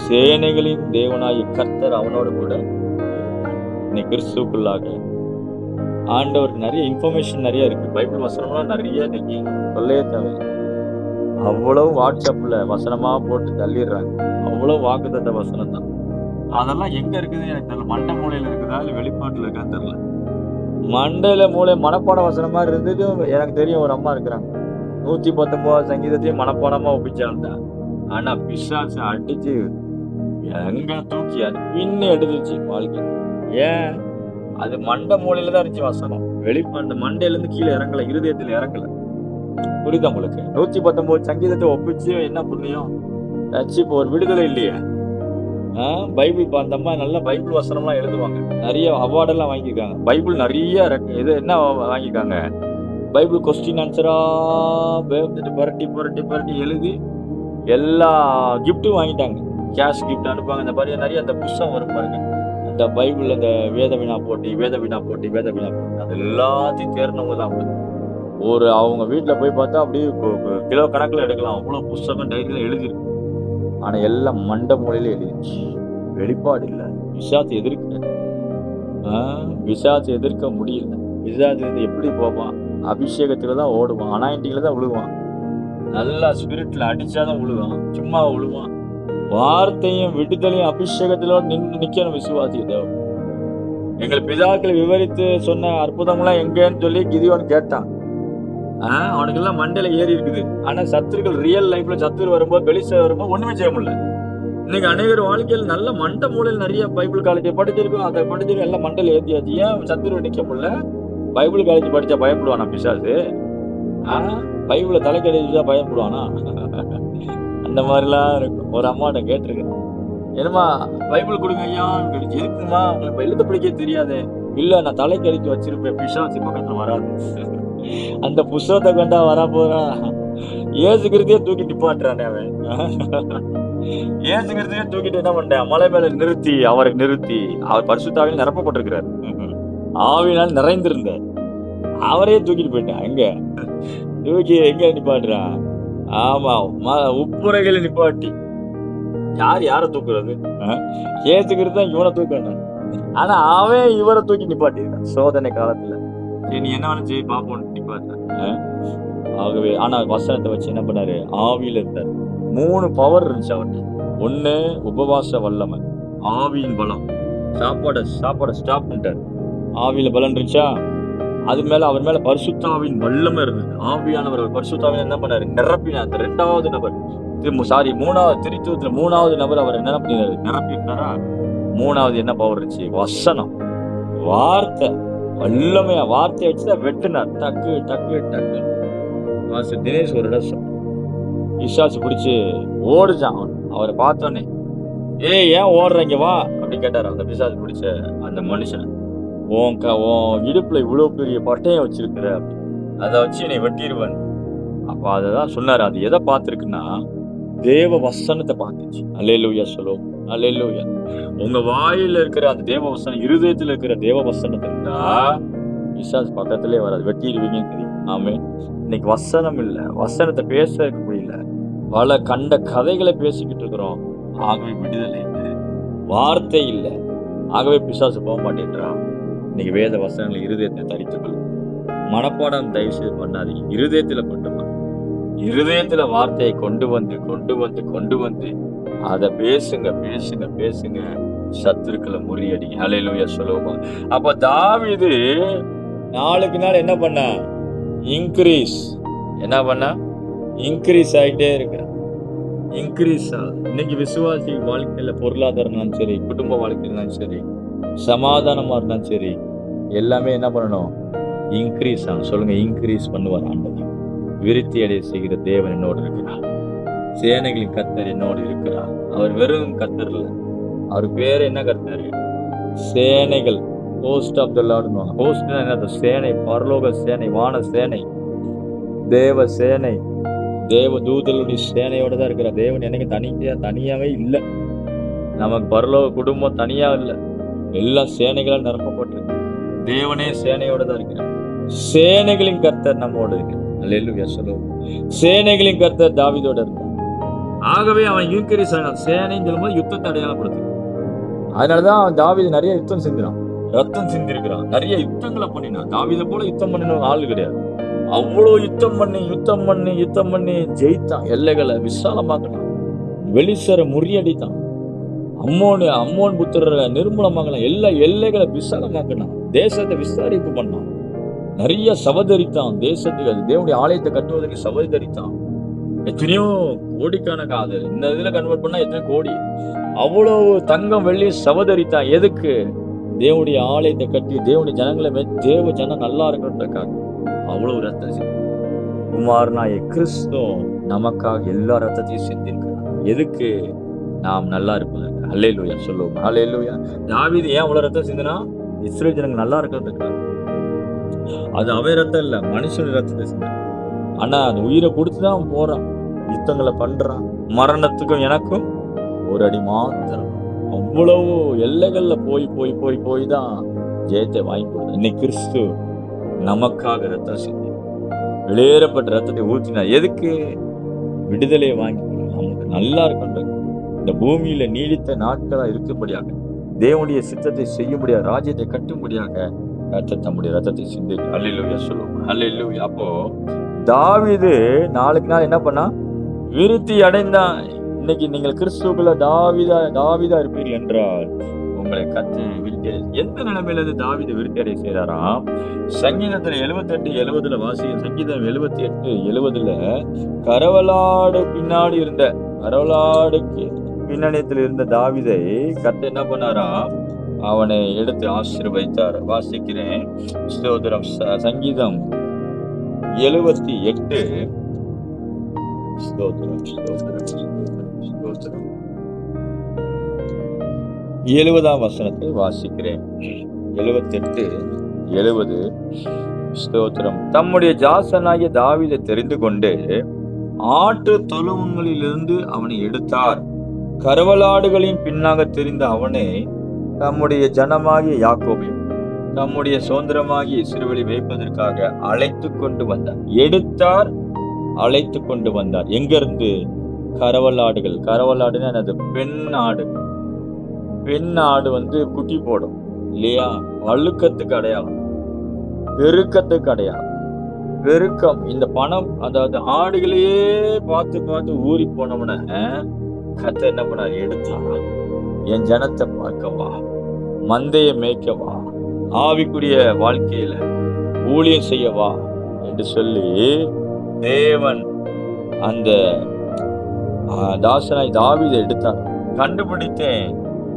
சேனைகளின் தேவனாய் கர்த்தர் அவனோடு கூட. இன்னைக்கு கிறிஸ்துக்குள்ளாக ஆண்டவர் நிறைய இன்ஃபர்மேஷன் நிறைய இருக்கு. பைபிள் வசனம்லாம் நிறைய இன்னைக்கு சொல்லவே தேவை. அவ்வளவு வாட்ஸ்அப்ல வசனமா போட்டு தள்ளிடுறாங்க. அவ்வளவு வாக்குத்தத்த வசனம் தான். அதெல்லாம் எங்க இருக்குது எனக்கு தெரியல. மண்டை மூலையில இருக்குதா இல்ல வெளிப்பாட்டுல இருக்கான்னு தெரியல. மண்டையில மூளை மனப்பாட வசனம் மாதிரி இருந்தது. எனக்கு தெரியும் ஒரு அம்மா இருக்கிறாங்க. 119 சங்கீதத்தையும் மனப்பாடமா ஒப்பிச்சாங்க. ஆனா பிசாசு அடிச்சு எங்க தூக்கி அது பின்னு எடுத்துச்சு வாழ்க்கை. ஏன்? அது மண்டை மூலையில தான் இருந்துச்சு வசனம். அந்த மண்டையில இருந்து கீழே இறங்கல, இருதயத்துல இறங்கல. புரியுதா உங்களுக்கு? 119 சங்கீதத்தை ஒப்பிச்சு என்ன புண்ணியம்? ரட்சிப்பு ஒரு விடுதலை இல்லையே. பைபிள் அந்த அம்மா நல்லா பைபிள் வசனம்லாம் எழுதுவாங்க. நிறைய அவார்டெல்லாம் வாங்கியிருக்காங்க. பைபிள் நிறைய இது என்ன வாங்கியிருக்காங்க? பைபிள் கொஸ்டின் ஆன்சரா புரட்டி புரட்டி புரட்டி எழுதி எல்லா கிஃப்ட்டும் வாங்கிட்டாங்க. கேஷ் கிஃப்ட் அனுப்புவாங்க. அந்த மாதிரி நிறைய அந்த புஸ்தகம் வரும் பாருங்க. அந்த பைபிள் அந்த வேத வினா போட்டி அது எல்லாத்தையும் தேர்ந்தவங்க தான் அவங்க. அவங்க வீட்டில் போய் பார்த்தா அப்படியே கிலோ கணக்கில் எடுக்கலாம். அவ்வளோ புஸ்தகம் டைரியில் எழுதிருக்கு. ஆனால் எல்லாம் மண்ட மூலையில எழுதிச்சு. வெளிப்பாடு இல்லை. பிசாசு எதிர்க்க முடியல. பிசாசு வந்து எப்படி போவான்? அபிஷேகத்துல தான் ஓடுவான், அனாயிண்டிங்ல தான் விழுவான். நல்லா ஸ்பிரிட்ல அடிச்சாதான் விழுவான், சும்மா விழுவான். வார்த்தையும் விடுதலையும் அபிஷேகத்திலோட நிக்கணும் விசுவாசி. எங்கள் பிதாக்களை விவரித்து சொன்ன அற்புதங்கள்லாம் எங்கன்னு சொல்லி கிதியோன் கேட்டான். அவனுக்கு எல்லாம் மண்டையில ஏறி இருக்குது. ஆனா சத்துருக்கள் ரியல் லைஃப்ல சத்துரு வரும்போது வெளிச்ச வரும்போது ஒண்ணுமே செய்ய முடியல. இன்னைக்கு அநேகர் வாழ்க்கையில் நல்ல மண்டை மூலையில் நிறைய பைபிள் காலேஜ் படிச்சிருக்கோம். அதை படிச்சிருக்கோம், எல்லாம் மண்டையில ஏற்றியாச்சு. ஏன் சத்துரு நிக்க முடியல? பைபிள் காலேஜ் படிச்சா பயப்படுவானா பிசாசு? பைபிளை தலைக்கடிச்சா பயப்படுவானா? அந்த மாதிரிலாம் இருக்கும். ஒரு அம்மாட்ட கேட்டிருக்கேன், என்னமா பைபிள் கொடுங்க ஐயா. இருக்குமா? உங்களுக்கு எழுத படிக்க தெரியாது. இல்ல, நான் தலைக்கடிக்கு வச்சிருப்பேன், பிசாசு பக்கத்துல வராது. அந்த புஸ்தகத்தை கொண்டா வரா போறா? ஏசுகிறதே தூக்கி நிப்பாட்டுறானே அவன். ஏசுகிறதே தூக்கிட்டு என்ன பண்ணேன்? மலை மேல நிறுத்தி அவர் பரிசுத்தாவினால் நிரப்பப்பட்டிருக்கிறார். ஆவினால் நிறைந்திருந்தார். அவரே தூக்கிட்டு போயிட்டான். எங்க நிப்பாட்டுறான்? ஆமா, உப்புரைகளை நிப்பாட்டி. யாரை தூக்குறது? ஏசுகிறது தான் இவனை தூக்கணும். ஆனா அவன் இவரை தூக்கி நிப்பாட்டிருக்கான் சோதனை காலத்துல. நீ என்ன வேணும் செய்ய பாப்போம் நிப்பாட்ட. ஆகவே ஆனா வசனத்தை வச்சு என்ன பண்ணாரு? ஆவியில இருந்தார். 3 பவர் இருந்துச்சு அவர்கிட்ட. 1 உபவாச வல்லமை, ஆவியின் பலம். சாப்பாட ஸ்டாப் பண்ணிட்டாரு. ஆவியில பலம் இருந்துச்சா? அது மேல அவர் மேல பரிசுத்தாவின் வல்லமை இருந்தது. ஆவியானவர் பரிசுத்தாவின் என்ன பண்ணாரு? நிரப்பினார். அந்த 2வது நபர் திருத்துவத்துல 3வது நபர் அவர் என்ன பண்ணினாரு? நிரப்பி இருந்தாரா? 3வது என்ன பவர் இருந்துச்சு? வசனம், வார்த்தை, வல்லமையா வார்த்தையை வச்சுதான் வெட்டினார். டக்கு டக்கு டக்கு. தினேஷ் ஒரு இடம் பிசாசு பிடிச்சு ஓடுச்சான். அவரை பார்த்தோன்னே, ஏன் ஓடுறீங்க வா அப்படி கேட்டாரு. அந்த பிசாசு பிடிச்ச அந்த மனுஷன், உன் இடுப்புல இவ்வளவு பெரிய பட்டையை வச்சிருக்கிற, அதை வச்சு நீ வெட்டிடுவேன். அப்ப அததான் சொன்னாரு. அது எதை பார்த்திருக்குன்னா, தேவ வசனத்தை பார்த்துச்சு. அல்லேலூயா சொல்லுவோம். அல்லேலூயா. உங்க வாயில இருக்கிற அந்த தேவ வசனம், இருதயத்துல இருக்கிற தேவ வசனத்தை இருந்தா பிசாசு பக்கத்திலே வராது. வெட்டிடுவீங்கன்னு தெரியும். ஆமே. இன்னைக்கு வசனம் இல்ல, வசனத்தை பேச முடியல. பல கண்ட கதைகளை பேசிக்கிட்டு இருக்கிறோம். ஆகவே விடுதலை இல்லை, வார்த்தை இல்லை. ஆகவே பிசாசு போக மாட்டேன்றான். இன்னைக்கு வேத வசனங்களை இருதயத்தை தரித்துக் கொள்ளும். மனப்பாடம் தயவு செய்து பண்ணாதீங்க. இருதயத்துல கொண்டு வந்து, இருதயத்துல வார்த்தையை கொண்டு வந்து அதை பேசுங்க. சத்துருக்களை முறியடிங்க. ஹல்லேலூயா சொல்லுவோம். அப்ப தாவீது நாளுக்கு நாள் என்ன பண்ணா? இன்க்ரீஸ் ஆகிட்டே இருக்கிறான். இன்னைக்கு விசுவாசி வாழ்க்கையில பொருளாதாரம் சரி, குடும்ப வாழ்க்கையிலும் சரி, சமாதானமா இருந்தாலும் சரி, எல்லாமே என்ன பண்ணணும்? இன்க்ரீஸ் ஆகும். சொல்லுங்க, இன்க்ரீஸ் பண்ணுவார் ஆண்டவர். விருத்தி அடைய செய்கிற தேவன் என்னோடு இருக்கிறார். சேனைகளின் கர்த்தர் என்னோடு இருக்கிறார். அவர் வெறும் கர்த்தர் இல்லை, அவர் பேரு என்ன கர்த்தர்? சேனைகள், host of the lord. Host என்ன? சேனை, பரலோக சேனை, வான சேனை, தேவ சேனை, தேவ தூதர்களுடைய சேனையோட தான் இருக்கிற தேவன். எனக்கு தனியாவே இல்லை. நமக்கு பரலோக குடும்பம் தனியா இல்லை, எல்லா சேனைகளால் நிரப்பப்பட்டிருக்கு. தேவனே சேனையோட தான் இருக்கிறார். சேனைகளின் கர்த்தர் நம்மோடு இருக்கிறார். அல்லேலூயா சொல்லுவோம். சேனைகளின் கர்த்தர் தாவீதோட இருந்தார். ஆகவே அவன் இன்க்ரீஸ் ஆனான். சேனைன்னு சொல்லும்போது யுத்தத்தை அடையாளப்படுத்து. அதனாலதான் அவன் தாவீது நிறைய யுத்தம் செஞ்சான், ரத்தம் சிந்திருக்கிறான், நிறைய யுத்தங்களை பண்ணினான். தாவீதை போல யுத்தம் பண்ணின ஆள் கிடையாது. அவ்வளோ யுத்தம் பண்ணி ஜெயித்தான். எல்லைகளை விசாலமாக்கினான், வெளிசர முறியடித்தான். அம்மோன் புத்திரரை நிர்மூலமாக்கலாம், எல்லா எல்லைகளை விசாலமாக்கினான், தேசத்தை விசாரிப்பு பண்ணான், நிறைய சவதரித்தான், தேசத்துக்கு அது தேவனுடைய ஆலயத்தை கட்டுவதற்கு சவதரித்தான். எத்தனையோ கோடிக்கணக்காக அது இந்த இதுல கன்வெர்ட் பண்ணா எத்தனை கோடி, அவ்வளவு தங்கம் வெள்ளி சவதரித்தான். எதுக்கு? தேவனுடைய ஆலயத்தை கட்டி தேவனுடைய ஜனங்களை தேவ ஜனம் நல்லா இருக்கணுன்றக்காக அவ்வளவு ரத்தம். குமாரனாய கிறிஸ்து நமக்காக எல்லா ரத்தத்தையும் சிந்திருக்கிறார். எதுக்கு? நாம் நல்லா இருப்பதற்கு. ஹல்லேலூயா சொல்லுவோம். ஹல்லேலூயா. தாவீது ஏன் அவ்வளவு ரத்தம் சிந்தினா? இஸ்ரவேல் ஜனங்க நல்லா இருக்கிறதுக்காக. அது அவன் ரத்தம் இல்ல, மனுஷன் ரத்தத்தை சிந்தினான். ஆனா அது உயிரை கொடுத்துதான் போறான், யுத்தங்களை பண்றான். மரணத்துக்கும் எனக்கும் ஒரு அடி மாத்திரம். அவ்வளவு எல்லைகள்ல போய் போய் போய் போய் தான் ஜெயத்தை வாங்கி கொடுத்தான். இன்னைக்கு கிறிஸ்து நமக்காக ரத்தம் சிந்தி வெளியேறப்பட்ட ரத்தத்தை ஊற்றினா எதுக்கு? விடுதலையை வாங்கி நமக்கு நல்லா இருக்கும், இந்த பூமியில நீடித்த நாட்களா இருக்கும்படியாக, தேவனுடைய சித்தத்தை செய்யும்படியாக, ராஜ்யத்தை கட்டும்படியாக தம்முடைய ரத்தத்தை சிந்தி. அல்லேலூயா சொல்லுவோம். அல்லேலூயா. அப்போ தாவீது நாளுக்கு நாள் என்ன பண்ணா? விருத்தி அடைந்தான். இன்னைக்கு நீங்கள் கிறிஸ்துவுக்குள்ள தாவீதா இருப்பீர்கள் என்றால் உங்களை கத்து விருத்தி அடை. எந்த நிலைமையில தாவீது விருத்தி அடைய செய்யறாராம்? சங்கீதத்துல 78:70 வாசி. சங்கீதம் 78:70 கரவலாடு பின்னாடி இருந்த, கரவலாடுக்கு பின்னணியத்தில் இருந்த தாவீதை கர்த்தர் என்ன பண்ணாராம்? அவனை எடுத்து ஆசீர்வதித்தார். வாசிக்கிறேன், ஸ்தோத்திரம். சங்கீதம் 78 ஸ்தோத்திரம் ஸ்தோத்திரம் ஸ்தோத்திரம் 70ஆம் வசனத்தை வாசிக்கிறேன். 78:70 ஸ்தோத்திரம். தம்முடைய ஜாசனாகிய தாவீதை தெரிந்து கொண்டு ஆட்டு தொழுவங்களிலிருந்து அவனை எடுத்தார். கரவலாடுகளின் பின்னாக தெரிந்த அவனை தம்முடைய ஜனமாகிய யாக்கோபையும் தம்முடைய சுதந்திரமாகிய இஸ்ரவேலை மேய்ப்பதற்காக அழைத்து கொண்டு வந்தார். எடுத்தார், அழைத்து கொண்டு வந்தார். எங்க இருந்து? கரவலாடுகள். கரவலாடுன்னா அது பெண் ஆடு. பெண் ஆடு குட்டி போடும் இல்லையா? வழுக்கத்துக்கு அடையாளம், பெருக்கத்துக்கு அடையாளம். பெருக்கம். இந்த பணம், அதாவது ஆடுகளையே பார்த்து பார்த்து ஊறி போனவன கர்த்தர் என்ன பண்ணாரு? எடுத்தா, என் ஜனத்தை பார்க்கவா, மந்தையை மேய்க்கவா, ஆவிக்குரிய வாழ்க்கையில ஊழியம் செய்யவா என்று சொல்லி தேவன் அந்த தாசனாய் தாவீதை எடுத்தார். கண்டுபிடித்தேன்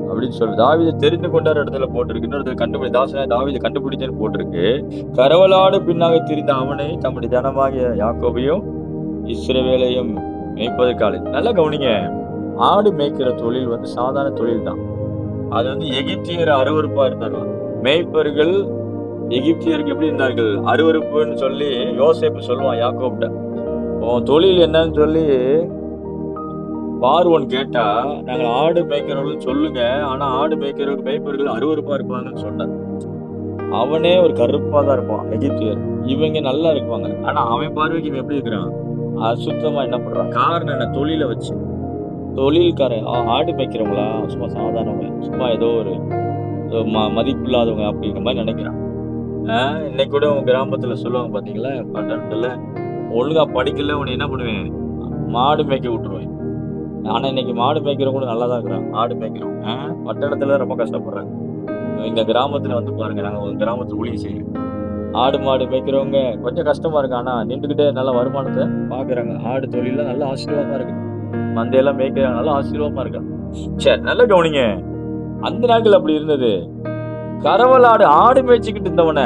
அப்படின்னு சொல்லி தாவீதை தெரிந்து கொண்டார் இடத்துல போட்டிருக்கு. இன்னொரு தாசனாய் தாவீதை கண்டுபிடித்தேன்னு போட்டிருக்கு. கரவலாடு பின்னாக திரிந்த அவனை தம்முடைய ஜனமாகிய யாக்கோபையும் இஸ்ரவேலையும் மேய்ப்பதற்காக. நல்லா கவனிங்க, ஆடு மேய்க்கிற தொழில் சாதாரண தொழில் தான். அது எகிப்தியர் அருவருப்பா இருந்தார்கள். மேய்ப்பர்கள் எகிப்தியருக்கு எப்படி இருந்தார்கள்? அருவருப்புன்னு சொல்லி யோசேப்பு சொல்லுவான் யாக்கோப்ட, உன் தொழில் என்னன்னு சொல்லி பார்வோன் கேட்டா, நாங்கள் ஆடு மேய்க்கிறவர்கள் சொல்லுங்க, ஆனா ஆடு மேய்ப்பர்கள் அருவருப்பா இருப்பாங்கன்னு சொன்னார். அவனே ஒரு கருப்பா தான் இருப்பான் எகிப்தியர், இவங்க நல்லா இருப்பாங்க. ஆனா அவன் பார்வைக்கு இவன் எப்படி இருக்கிறான்? அசுத்தமா என்ன பண்றான்? காரணம் என்ன? தொழிலை வச்சு. தொழில்காரன் ஆடு மேய்க்கிறவங்களா சும்மா சாதாரணவங்க, சும்மா ஏதோ ஒரு மதிப்பில்லாதவங்க அப்படிங்கிற மாதிரி நினைக்கிறான். இன்னைக்கு கூட உங்க கிராமத்துல சொல்லுவாங்க பாத்தீங்களா, பட்டணத்துல ஒழுங்கா படிக்கல உன்னை என்ன பண்ணுவேன்? மாடு மேய்க்க விட்டுருவேன். ஆனா இன்னைக்கு மாடு மேய்க்கிறவங்க கூட நல்லா தான் இருக்கிறான். ஆடு மேய்க்கிறவங்க பட்டணத்துல ரொம்ப கஷ்டப்படுறாங்க. இந்த கிராமத்துல பாருங்க, நாங்க ஒரு கிராமத்துல ஊழியம் செய்யும், ஆடு மாடு மேய்க்கிறவங்க கொஞ்சம் கஷ்டமா இருக்கு. ஆனா நின்றுகிட்டே நல்ல வருமானத்தை பாக்குறாங்க. ஆடு தொழில நல்ல ஆசீர்வாதமா இருக்கு. மந்தையெல்லாம் மேய்க்கிறாங்க, நல்ல ஆசீர்வாதமா இருக்காங்க. சரி, நல்ல கவனிங்க. அந்த நாட்கள் அப்படி இருந்தது. கரவலாடு ஆடு மேய்ச்சிக்கிட்டு இருந்தவனை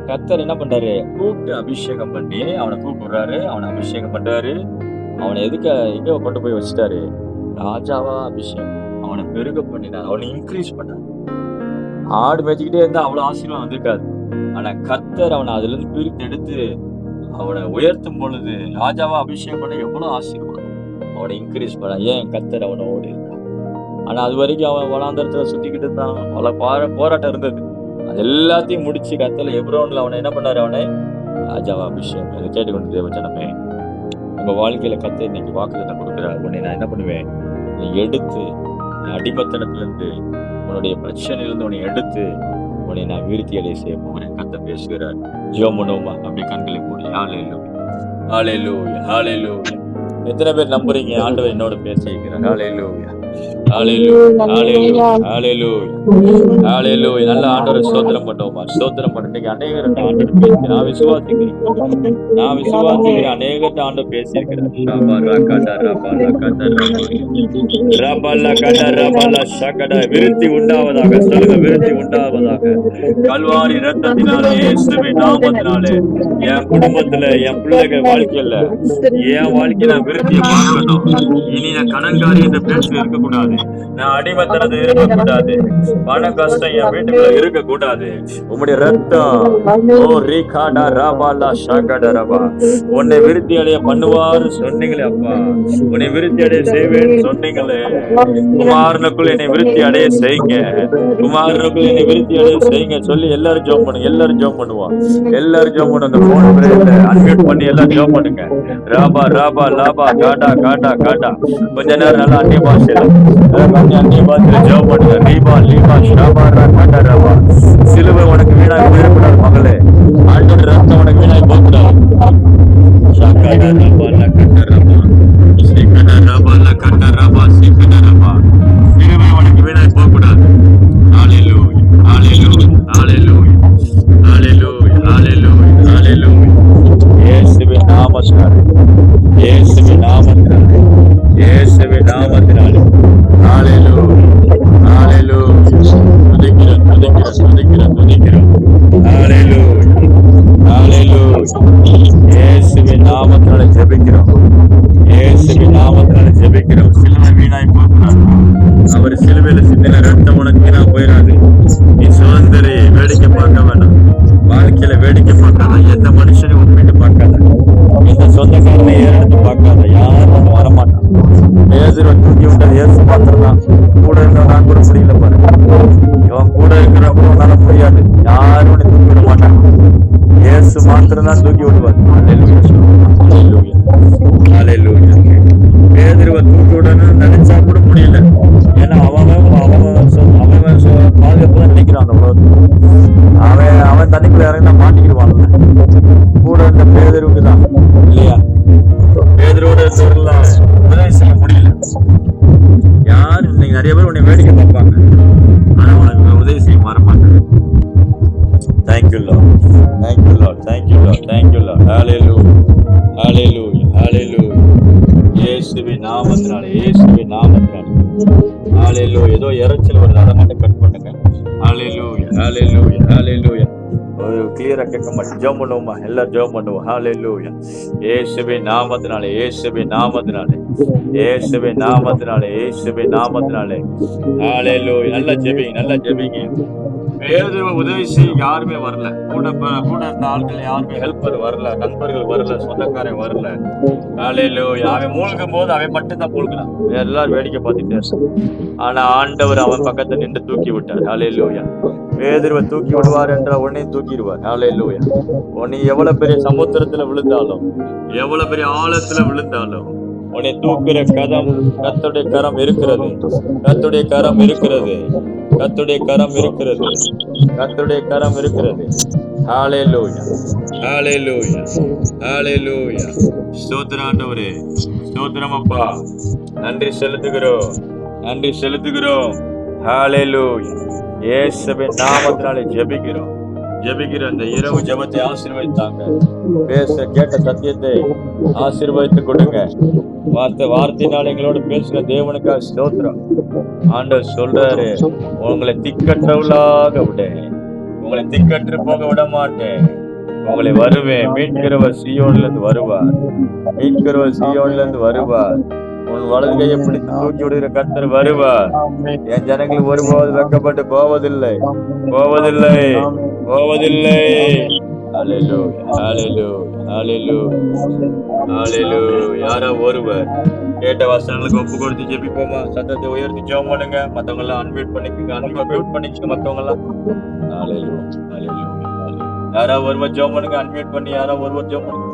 கர்த்தர் என்ன பண்றாரு? கூப்பிட்டு அபிஷேகம் பண்ணி அவனை கூப்பிடுறாரு, அவனை அபிஷேகம் பண்றாரு. அவனை எங்க கொண்டு போய் வச்சுட்டாரு? ராஜாவா அபிஷேகம். அவனை பெருக பண்ணினார், அவனை இன்க்ரீஸ் பண்ணார். ஆடு மேய்ச்சிக்கிட்டே இருந்தா அவ்வளவு ஆசீர்வாதம் வந்திருக்காது. ஆனா கர்த்தர் அவனை அதுல இருந்து பிரித்து எடுத்து அவனை உயர்த்தும் பொழுது ராஜாவா அபிஷேகம் பண்ண எவ்வளவு ஆசீர்வாதம். அவனை இன்க்ரீஸ் பண்ண. ஏன்? கர்த்தர் அவனோடு இருந்தான். ஆனா அது வரைக்கும் அவன் வனாந்தரத்துல சுத்திக்கிட்டு இருந்தான். அவ்வளவு போராட்டம் இருந்தது. அது எல்லாத்தையும் முடிச்சு கர்த்தர் எப்ரோன்ல அவனை என்ன பண்ணாரு? அவனை ராஜாவா அபிஷேகம். இதை கேட்டுக்கொண்டு தேவ ஜனமே, உங்க வாழ்க்கையில கர்த்தர் இன்னைக்கு வாக்குத்தத்தம் கொடுக்கிறார். உன்னை நான் என்ன பண்ணுவேன்? நீ எடுத்து அடிமத்தனத்துல இருந்து, உன்னுடைய பிரச்சனையிலிருந்து உன்னை எடுத்து உன்னை நான் விருத்தி அடைய செய்ய போகிறேன். கர்த்தர் பேசுகிறார். ஜெபம் அப்படி கண்களை மூடி. ஹல்லேலூயா, ஹல்லேலூயா, ஹல்லேலூயா. எத்தனை பேர் நம்புறீங்க? ஆண்டவர் என்னோட பேசியிருக்கிறார். ஹல்லேலூயா. ஹalleluya ஹalleluya ஹalleluya ஹalleluya. நல்ல ஆண்டவரை ஸ்தோத்திரம் பண்ணுவோமா, ஸ்தோத்திரம் பண்ண. இன்னைக்கு அநேகர்கிட்ட ஆண்டவர் பேசி நான் விசுவாசிக்கிறேன் அநேகர்கிட்ட ஆண்டவர் பேசியிருக்கிறார். ரபா ரகட ரபா ரகட ரபா லகட ரபா லஷகட. விருத்தி உண்டாவதாக, சொல்லுங்க, விருத்தி உண்டாவதாக. கல்வாரி ரத்தத்தினாலே, இயேசுவின் நாமத்தினாலே என் குடும்பத்துல, என் பிள்ளைகள் வாழ்க்கையில, என் வாழ்க்கையில விருத்தியை பார்க்கணும். இனி நான் கடன்காரி என்ற பேச்சு இருக்கக்கூடாது. நான் அடிமைத்தனது இருக்கக்கூடாது. பண கஷ்டம் என் வீட்டுக்குள்ள இருக்கக்கூடாது. உம்முடைய ரத்தம் உன்னை விருத்தி அடைய பண்ணுவாரு சொன்னீங்களே அப்பா. உன்னை விருத்தி அடைய செய்வேன்னு சொன்னீங்களே. குமாரனுக்குள் என்னை விருத்தி அடைய செய்யுங்க, குமாரனுக்குள் என்னை விருத்தி அடைய செய்யுங்க சொல்லி எல்லாரும் ஜெபம் பண்ணுங்க. எல்லாரும் ஜெபம் பண்ணுவோம், எல்லாரும் ஜெபம் பண்ணுங்க. போன் அன்மியூட் பண்ணி எல்லாம் ஜெபம் பண்ணுங்க. ராபா ராபா லாபா காட்டா காட்டா காட்டா. கொஞ்ச நேரம் நல்லா அந்நிய பாஷையில ஜெபம் பண்ணுங்க. ரீபா லீபா ஷாபா காட்டா ராபா. சிலுவை உனக்கு வீணாய் போயிடக்கூடாது மகளே. ஆண்டோட ரத்தம் உனக்கு வீணாய் போகக்கூடாது. ஷாகாடா ராபா லகடா ராபா சீகடா ராபா லகடா ராபா சீகடா ராபா. சிலுவை உனக்கு வீணாய் போகக்கூடாது. ஹalleluya ஹalleluya ஹalleluya ஹalleluya ஹalleluya ஹalleluya. இயேசுவின் நாமத்தினாலே, இயேசுவின் நாமத்தினாலே, இயேசுவின் நாமத்தினாலே. ஹalleluya ஹalleluya. துதிக்கிறோம் துதிக்கிறோம் துதிக்கிறோம் துதிக்கிறோம். ஹalleluya ஹalleluya. இயேசுவின் நாமத்தினாலே ஜெபிக்கிறோம், இயேசுவின் நாமத்தினாலே ஜெபிக்கிறோம். சிலுவை வீணாய் போகக்கூடாது. அவர் சிலுவையில சிந்தின ரத்தம் உனக்கு வீணா போயிடாது. நீ சுதந்திரி. வேடிக்கை பார்க்க வேண்டாம், வாழ்க்கையில வேடிக்கை பார்க்காத. எந்த மனுஷனையும் ஒப்பிட்டு பார்க்காத, எந்த சொந்தக்காரனை ஏறெடுத்து பார்க்காத. யாரும் வரமாட்டான். பேதுருவை தூக்கி விட்டது இயேசு மாத்திரம் தான். கூட இருந்தவன் கூட முடியல பாருங்க. இவன் கூட இருக்கிறவங்க உன்னால முடியாது. யாரும் உன்னை தூக்கி விட மாட்டாங்க. இயேசு மாத்திரம் தான் தூக்கி விடுவார். பேதுருவை தூக்கி விடணும்னு நினைச்சா கூட முடியல. ஏன்னா அவன் பாதுகாப்பு தான் நினைக்கிறான். அந்த உலகத்துக்கு அவன் தண்ணிக்குள்ள இறங்கினா மாட்டிக்கிடுவான்ல. கூட இருந்த பேதுருவுக்கு தான் இல்லையா? பேதுருவோட இருந்தவர்களாம் உதவி செய்ய முடியல. யாரு இன்னைக்கு நிறைய பேர் உன்னை வேடிக்கை பார்ப்பாங்க, ஆனா உனக்கு உதவி செய்ய மாறமாட்டாங்க. Thank you lord, thank you lord, thank you lord, thank you lord. ஹalleluya ஹalleluya ஹalleluya. இயேசுவின் நாமத்தினாலே, இயேசுவின் நாமத்தினாலே. ஹalleluya. ஏதோ இறைச்சல் வருது, அதை மட்டும் கட் பண்ணுங்க. ஹalleluya ஹalleluya ஹalleluya. கிளியரா கேட்க மாட்டேன். ஜெபம் பண்ணுவோமா? எல்லாரும் ஜெபம் பண்ணுவோம். ஹalleluya. இயேசுவின் நாமத்தினாலே, இயேசுவின் நாமத்தினாலே, இயேசுவின் நாமத்தினாலே, இயேசுவின் நாமத்தினாலே. ஹalleluya. நல்லா ஜெபிங்க, நல்லா ஜெபிங்க. பேதுருவை உதவி செய்ய யாருமே வரல. கூட இருந்த ஆட்கள் யாருமே ஹெல்ப்பர் வரல, நண்பர்கள் வரல, சொந்தக்காரன் வரல. ஹalleluya. அவன் மூழ்கும் போது அவன் மட்டும் தான் மூழ்கினான். எல்லாரும் வேடிக்கை பார்த்துட்டு. ஆனா ஆண்டவர் அவன் பக்கத்தை நின்று தூக்கி விட்டார். ஹalleluya. பேதுருவை தூக்கி விடுவார் என்றால் உடனே தூக்கிடுவார். ஹalleluya. நீ எவ்வளவு பெரிய சமுத்திரத்துல விழுந்தாலும், எவ்வளவு பெரிய ஆழத்துல விழுந்தாலும், உன்னை தூக்குற கர்த்தருடைய கரம் இருக்கிறது. கர்த்தருடைய கரம் இருக்கிறது. கர்த்தருடைய கரம் இருக்கிறது. கர்த்தருடைய கரம் இருக்கிறது. ஹalleluya ஹalleluya ஹalleluya. ஸ்தோத்திரம் ஆண்டவரே, ஸ்தோத்திரம் அப்பா. நன்றி செலுத்துகிறோம், நன்றி செலுத்துகிறோம். ஹalleluya. இயேசுவின் நாமத்தினாலே ஜெபிக்கிறோம், ஜெபிக்கிறோம். இந்த இரவு ஜெபத்தை ஆசீர்வதித்தாங்க. பேச கேட்ட சத்தியத்தை ஆசீர்வதித்து கொடுங்க. வார்த்தையினால் எங்களோடு பேசுகிற தேவனுக்காக ஸ்தோத்திரம். ஆண்டவர் சொல்றாரு, உங்களை திக்கற்றவளாக விட, உங்களை திக்கற்று போக விட மாட்டேன். உங்களை வருவேன். மீட்கிறவர் சீயோன்ல இருந்து வருவார். மீட்கிறவர் சீயோன்ல இருந்து வருவார். உன் வலது கையை பிடித்து தூக்கி விடுகிற கர்த்தர் வருவார். என் ஜனங்கள் ஒருபோது வெட்கப்பட்டு போவதில்லை, போவதில்லை, போவதில்லை. ஹalleluya ஹalleluya ஹalleluya ஹalleluya. யாரோ ஒருவர் கேட்ட வசனங்களுக்கு ஒப்பு கொடுத்து ஜெபிப்போமா? சத்தத்தை உயர்த்தி ஜெபம் பண்ணுங்க. மத்தவங்க எல்லாம் அன்மியூட் பண்ணிக்கோங்க, அன்மியூட் பண்ணிக்கோங்க. மத்தவங்க எல்லாம் ஹalleluya ஹalleluya. யாரோ ஒருவர் ஜெபம் பண்ணுங்க, அன்மியூட் பண்ணி யாரோ ஒருவர் ஜெபம் பண்ணுங்க.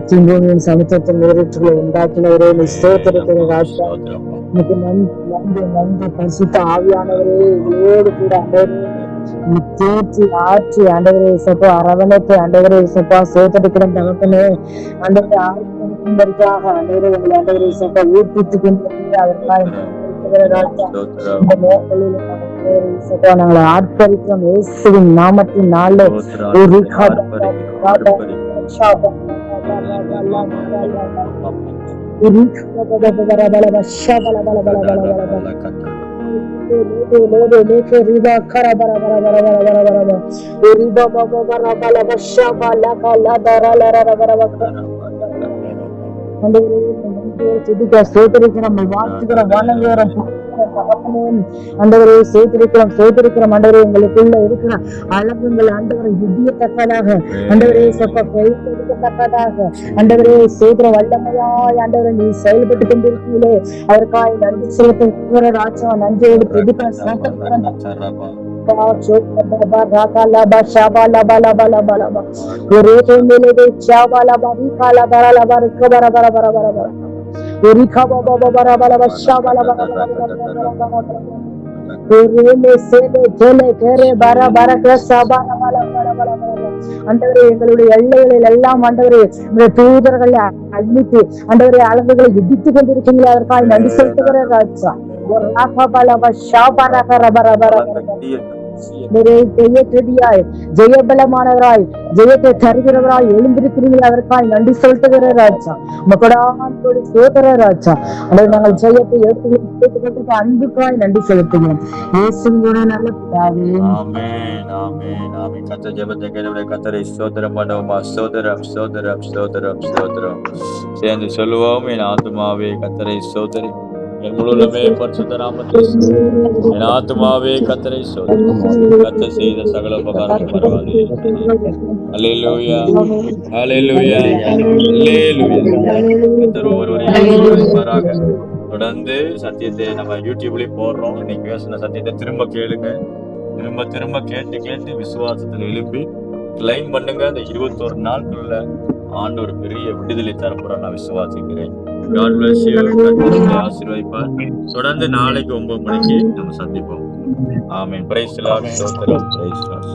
பூமியின் சமுத்திரத்தின் நீரூற்றுகளை உண்டாக்கினவரே, ஸ்தோத்திரத்தின் ராஜா, உனக்கு நன்றி நன்றி. பரிசுத்த ஆவியானவரே, இதோடு கூட ஆண்டவரே தேற்றி ஆற்றி ஆண்டவரே இசப்பா அரவணைத்து ஆண்டவரே இசப்பா சோதரிக்கிற தகப்பனே ஆண்டவரே இதற்காக ஆண்டவரே எங்களை ஆண்டவரே சப்பா ஊர்ப்பித்து கொண்டு அதற்காக ராஜா இந்த நேரங்களில் ஆண்டவரே சப்பா நாங்கள் ஆர்ப்பரிக்கிறோம் இயேசுவின் நாமத்தின் நாளில் ஒரு சேத்திருக்கிறோம் ஆண்டவரே எங்களுக்குள்ள இருக்கிற அழகுங்கள் ஆண்டவரை யுத்தியத்தக்கதாக ஆண்டவரே சப்ப கைத்தெடுக்கத்தக்கதாக ஆண்டவரே சேத்திர வல்லமையாய் ஆண்டவரை நீ செயல்பட்டு கொண்டிருக்கீங்களே அவருக்காய் நன்றி செலுத்துகிற ராஜா நன்றியோடு எங்களுடைய எல்லைகளில் எல்லாம் ஆண்டவரே தூதர்களை அழித்து ஆண்டவரே அழகுகளை இடித்துக் கொண்டிருக்கீங்களே அதற்காக நன்றி செலுத்துகிற ராஜா ஜெயபலமானவராய் ஜெயத்தை தருகிறவராய் எழுந்திருக்கிறீர்கள் அதற்காய் நன்றி செலுத்துகிற ராஜா மக்களோடு சோதர ராஜா அல்லது நாங்கள் ஜெயத்தை எடுத்து அன்புக்காய் நன்றி செலுத்துகிறோம் இயேசுவின் நல்ல பிதாவே ஆமென் ஆமென் ஆமென் கர்த்தர் ஜெபத்தை கேட்டவரே கர்த்தரை ஸ்தோத்திரம் பண்ணுவோமா ஸ்தோத்திரம் ஸ்தோத்திரம் ஸ்தோத்திரம் ஸ்தோத்திரம் சேர்ந்து சொல்லுவோம் என் ஆத்துமாவே கர்த்தரை ஸ்தோத்திரி என் முழுவதுமே பரிசுத்த நாமத்தை என் ஆத்துமாவே கர்த்தரை ஸ்தோத்திரி கர்த்தர் செய்த சகல உபகாரங்கள் பரவாயில்லை அல்லேலூயா அல்லேலூயா அல்லேலூயா கர்த்தர் ஒருவரையும் தொடர்ந்து சத்தியத்தை நம்ம யூடியூப்லயும் போடுறோம். இன்னைக்கு பேசின சத்தியத்தை திரும்ப கேளுங்க, திரும்ப திரும்ப கேட்டு கேட்டு விசுவாசத்துல எழுப்பி கிளைம் பண்ணுங்க. அந்த 21 நாட்கள்ல ஆண்டவர் பெரிய விடுதலை தரப்புற நான் விசுவாசிக்கிறேன். God bless you. ஆசீர்வதிப்பார். தொடர்ந்து நாளைக்கு 9 மணிக்கு நம்ம சந்திப்போம். ஆமென். Praise the lord. ஸ்தோத்திரம். Praise the Lord.